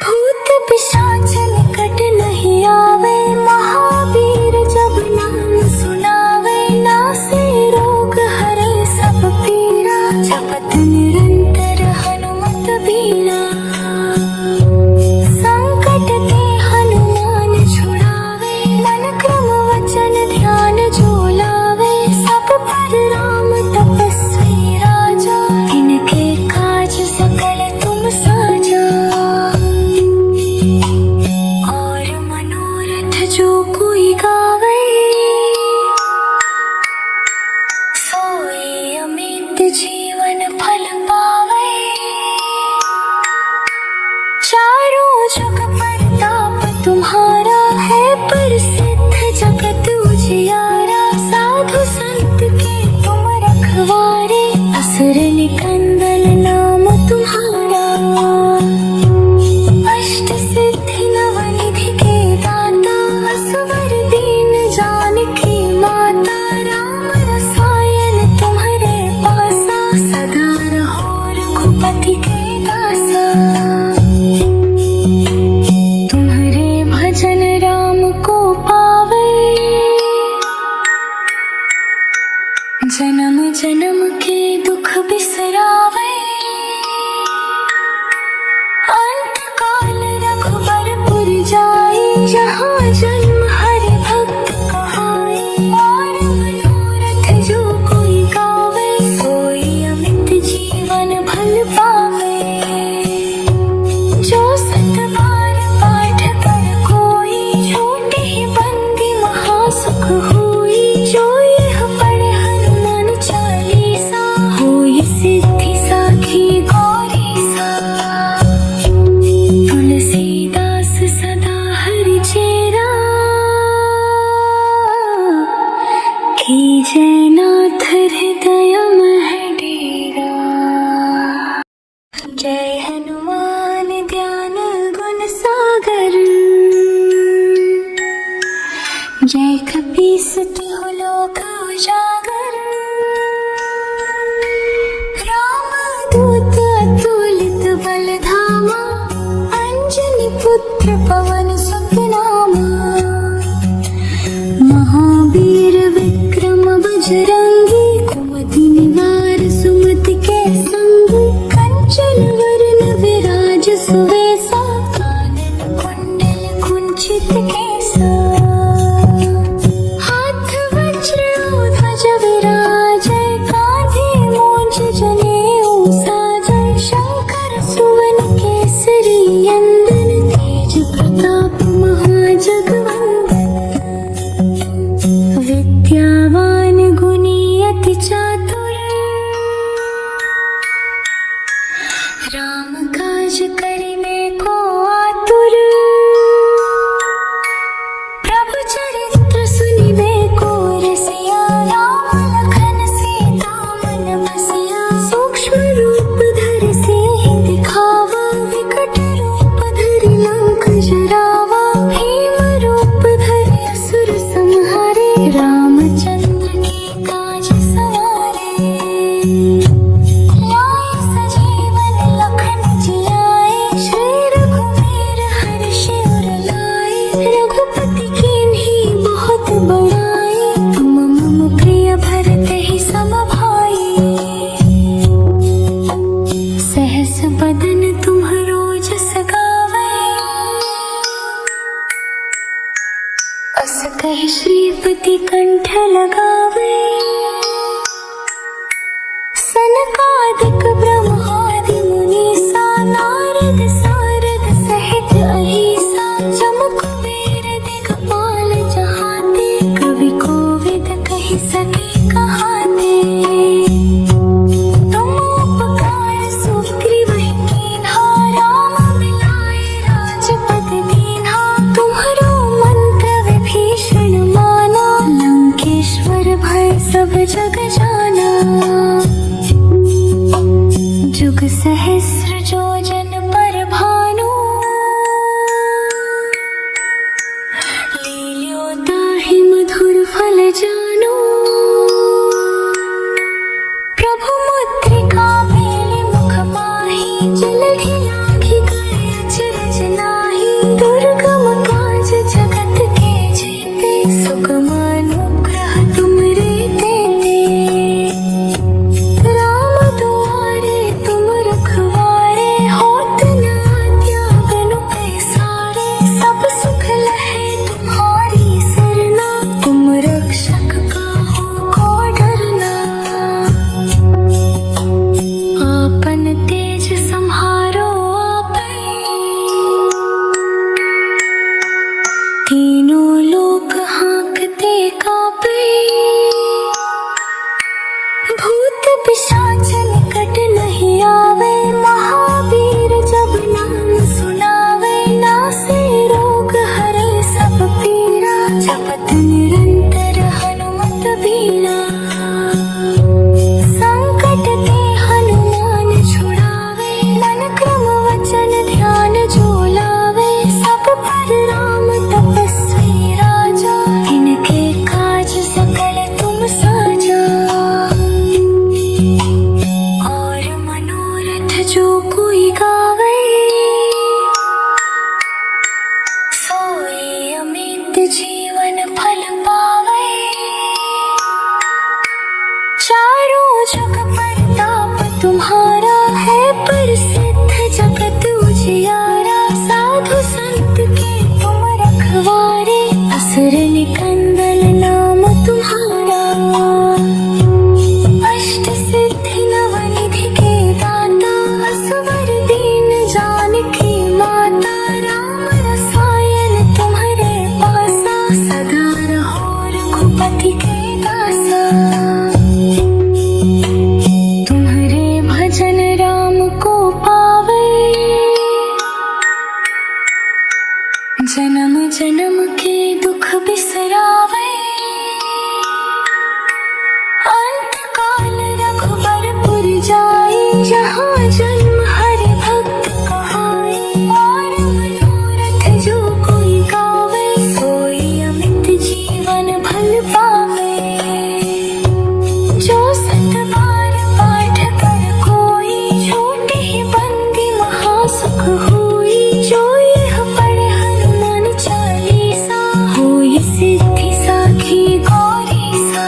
भूत पिशाच निकट नहीं आवे महावीर जब नाम सुनावे नासे रोग हरे सब पीरा जपत निरंतर हनुमत बीरा संकट ते हनुमान छुड़ावे मन क्रम वचन ध्यान जो लावे सब पर राम तपस्वी राजा इनके काज सकल तुम साजा और मनोरथ जो कोई गावे सोई अमित जीवन फल पावे चारों जग परताप तुम्हारा है प्रसिद्ध जगत उजियारा साधु संत के तुम रखवारे असुर निकंदन नाम तुम्हारा अष्ट सिद्धि नवनिधि के दाता असवर दीन जानकी माता राम रसायन तुम्हारे पासा सदा रहो रघुपति के दासा तुम्हारे भजन राम को पावे जन्म जन्म के दुख बिसरावे अंत काल रघुबरपुर जाए जहाँ जन्म हरि भक्त कहाए और मनोरथ जो कोई गावे सोई अमित जीवन भल पावे जो सत बार पाठ कर कोई छोटे ही बंदी महासुख होई जो यह पढ़े हनुमान चालीसा होई सिद्धि साखी गौरी सा तुलसीदास सदा हरि चेरा कीजय नाथ हृदय लगावे। सनकादिक ब्रह्मादि मुनीसा नारद सारद सहित अहिसा जम कुबेर दिगपाल जहाते कवि कोविद कहि सके कहाते। तुम उपकार सुग्रीवहि कीन्हा राम मिलाए राजपद दीन्हा। तुम्हरो मंत्र विभीषण माना लंकेश्वर भय सब जग जाना। जुग सहस्र जोजन पर भानु लील्यो ताहि मधुर फल जानो। प्रभु मुद्रिका मेलि मुख माहि जलधि लांघि गए अचरज नाहि। दुर्गम काज जगत के जेते सुगम अनुग्रह तुमरे तेते। राम दुआरे तुम रखवारे होत न त्यागनु पैसारे। सब सुख लहे तुम्हारी सरना तुम रक्षक काहू को डरना। आपन तेज सम्हारो आपै तीनों लोक हाँकते कापै। भूत पिशाच निकट नहीं आवे महावीर जब नाम सुनावे। नासे रोग हरे सब पीरा जपत निरंतर हनुमत बीरा। संकट ते हनुमान छुड़ावे मन क्रम वचन ध्यान जो लावे। सब पर राम तपस्वी राजा इनके काज सकल तुम साजा। और मनोरथ जो कोई गावे सोई अमित जीवन फल पावे। चारों जग परताप तुम्हारा है प्रसिद्ध जगत उजियारा। साधु संत के तुम रखवारे असुर निकंदन नाम तुम्हारा। अष्ट सिद्धि नवनिधि के दाता असवर दीन जानकी माता। राम रसायन तुम्हारे पासा सदा रहो रघुपति के दासा। तुम्हारे भजन राम को पावे जन्म जन्म के दुख बिसरावे। अंत काल रघुबरपुर जाई जहाँ जन्म हरि भक्त कहाई। और मनोरथ जो कोई गावे सोई अमित जीवन फल पावे। जो सत बार पाठ कर कोई छोटे ही बंदी महासुख होई। जो यह पढ़े हनुमान चालीसा होई सिद्धि साखी गौरी सा।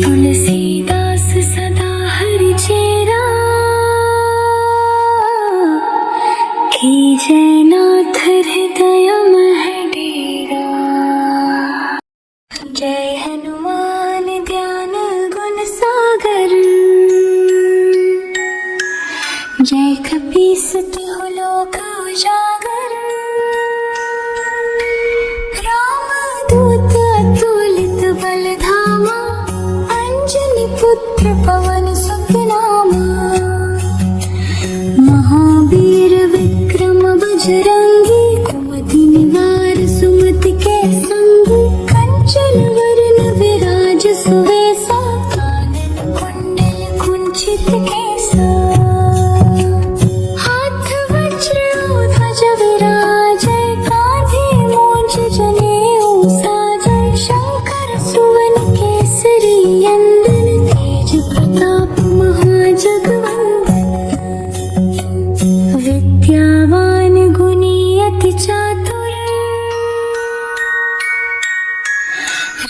तुलसीदास सदा हरि चेरा कीजय नाथ हृदय मह डेरा। जय हनुमान ज्ञान गुण सागर जय कपीस तिहु लोक उजागर। राम दूत अतुलित बल धामा अंजनी पुत्र पवन सुत नामा। महावीर विक्रम बजरंगी कुमति निवार सुमति के संगी। कंचन वरन विराज सुवेसा कानन कुंडल कुंचित केसा। हाथ वज्र ध्वज विराजै कांधे मूंज जनेऊ साजै। शंकर सुवन केसरी नंदन तेज प्रताप महाजगवंदन। विद्यावान गुणी अति चातुर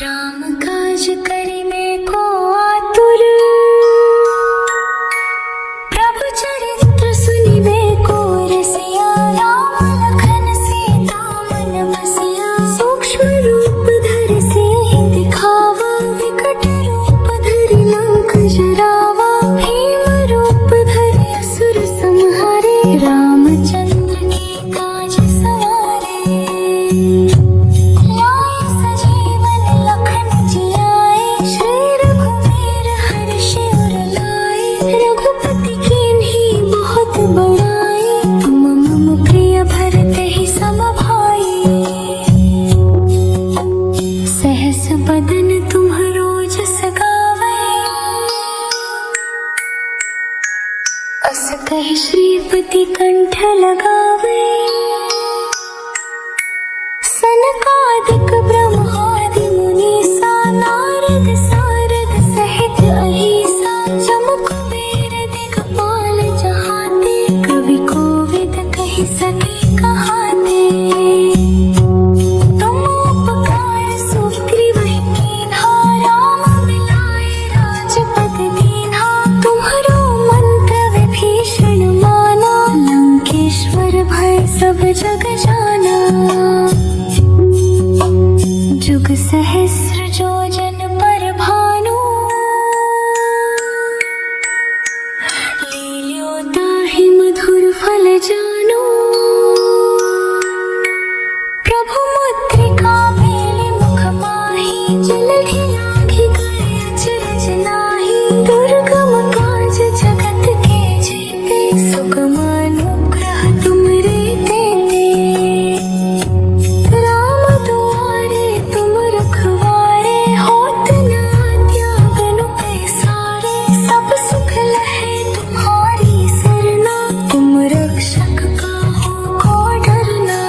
राम काज करिबे को आतुर। अस कहि श्रीपति कंठ लगावे, सनकादिक ब्रह्मादि मुनीसा, नारद सारद सहित अहिसा, जम कुबेर दिगपाल जहाते, कवि कोविद कहि सके कहाते। तुम उपकार सुग्रीवहि कीन्हा, राम मिलाए राजपद दीन्हा। तुम्हरो मंत्र विभीषण माना, लंकेश्वर भय सब जग जाना। जुग सहस्र जोजन पर भानु, लील्यो ताहि मधुर फल जानु। प्रभु मुद्रिका मेलि मुख माहि, जलधि लांघि गए अचरज नाहि। दुर्गम काज जगत के जेते, सुगम अनुग्रह तुमरे तेते। राम दुआरे तुम रखवारे, होत न त्यागन पैसारे। सब सुख लहे तुम्हारी सरना, तुम रक्षक काहू को डरना।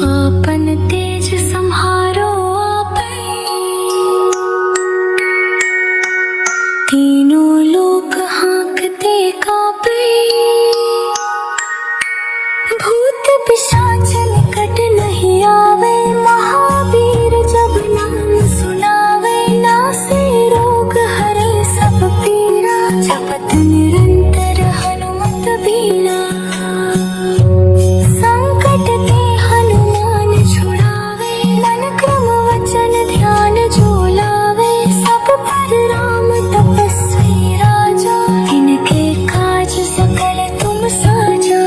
आपन तेज सम्हारो आपै, तीनों लोक हाँकते कापै। भूत पिशाच निकट नहीं आवे, महावीर जब नाम सुनावे। नासे रोग हरे सब पीरा, जपत निरंतर हनुमत बीरा। संकट ते हनुमान छुड़ावे, मन क्रम वचन ध्यान जो लावे। सब पर राम तपस्वी राजा, इनके काज सकल तुम साजा।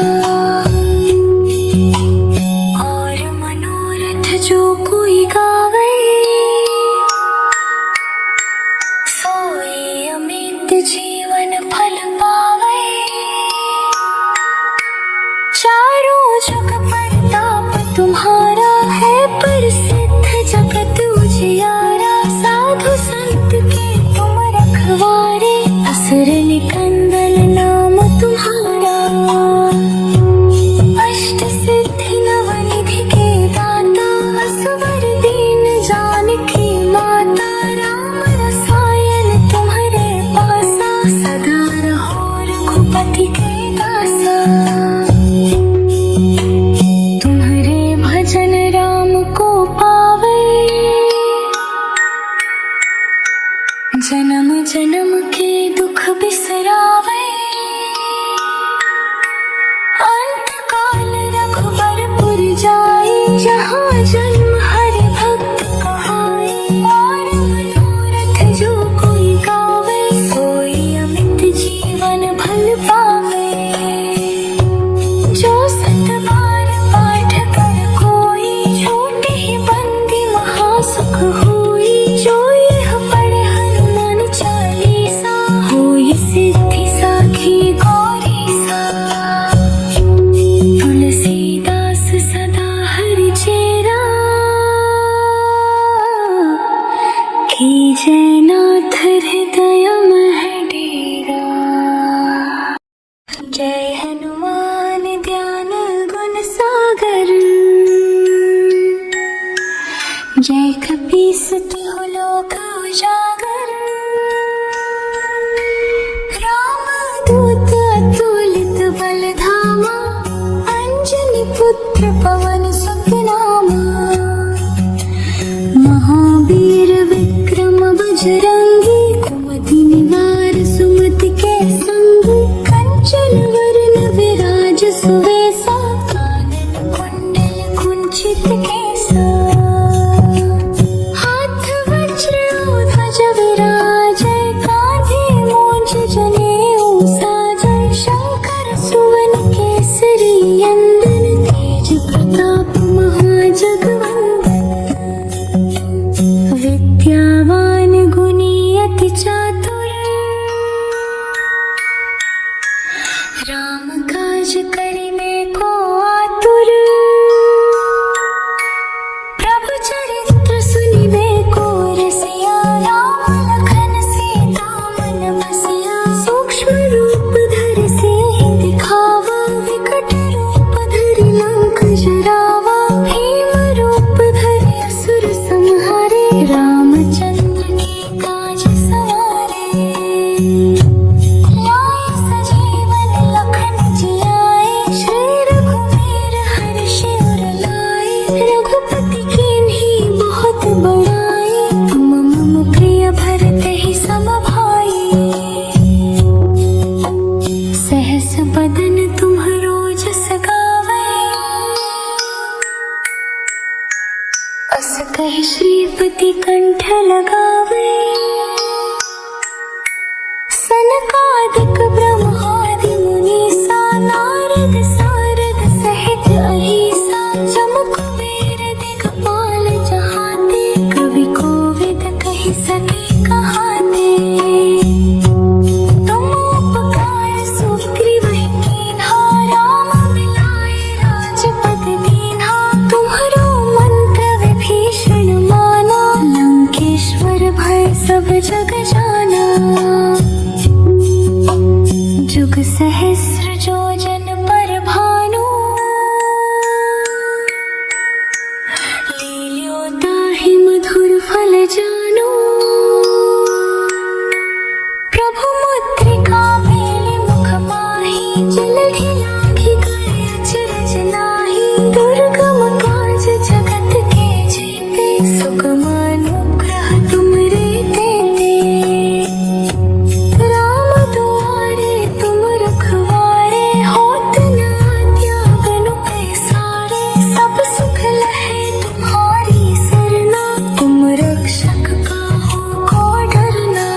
और मनोरथ जो कोई गावे, सोई अमित जीवन फल पावे। चारों जग परताप तुम्हारा, है प्रसिद्ध जगत उजियारा। साधु संत के तुम रखवारे, असुर निकंदन नाम तुम्हारा। अष्ट सिद्धि नवनिधि के दाता, असवर दीन जानकी माता। राम रसायन तुम्हारे पासा, सदा रहो रघुपति के दासा। तुम्हारे भजन राम को पावे, जन्म जन्म के दुख बिसरावे। अंत काल रघुबरपुर जाई, जहाँ जन्म हरि भक्त कहाई। और मनोरथ जो कोई गावे, सोई अमित जीवन फल पावे। जो सत बार पाठ कर कोई, छूटे ही बंदी महासुख होई। जो यह पढ़े हनुमान चालीसा, होई सिद्धि साखी गौरी सा। तुलसीदास सदा हरि चेरा, कीजय नाथ हृदय मह डेरा। जय हनुमान ज्ञान गुण सागर, जय कपीस तिहु लोक उजागर। राम दूत अतुलित बल धामा, अंजनी पुत्र पवन सुत नामा। महावीर विक्रम बजरंगी, कुमति निवार सुमति के संगी। कंचन वरन विराज सुवेसा, कानन कुंडल कुंचित केसा। हाथ वज्र ध्वज विराजै, कांधे मूंज जनेऊ साजै। शंकर सुवन केसरी नंदन, तेज प्रताप महाजगवंदन। विद्यावान गुणी सनकादिक ब्रह्मादि मुनीसा नारद सारद सहित अहिसा जम कुबेर दिगपाल जहाते कवि कोविद कहि सके कहाते तुम उपकार सुग्रीवहि कीन्हा राम मिलाए राजपद दीन्हा तुम्हरो मंत्र विभीषण माना लंकेश्वर भय सब जग जाना जुग सहस्र जोजन पर भानु लील्यो ताहि मधुर फल जानो प्रभु मुद्रिका मेलि मुख माहि जलधि लागी गए अचरज नाहि दुर्गम काज जगत के जेते सुगम अनुग्रह तुमरे तेते राम दुआरे तुम रखवारे होत न त्यागनु पैसारे सब सुख लहे तुम्हारी सरना तुम रक्षक काहू को डरना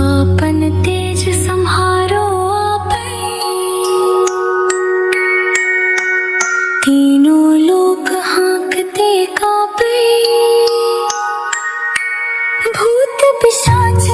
आपन तेज सम्हारो आपै तीनों लोक हाँकते कापै भूत पिशाच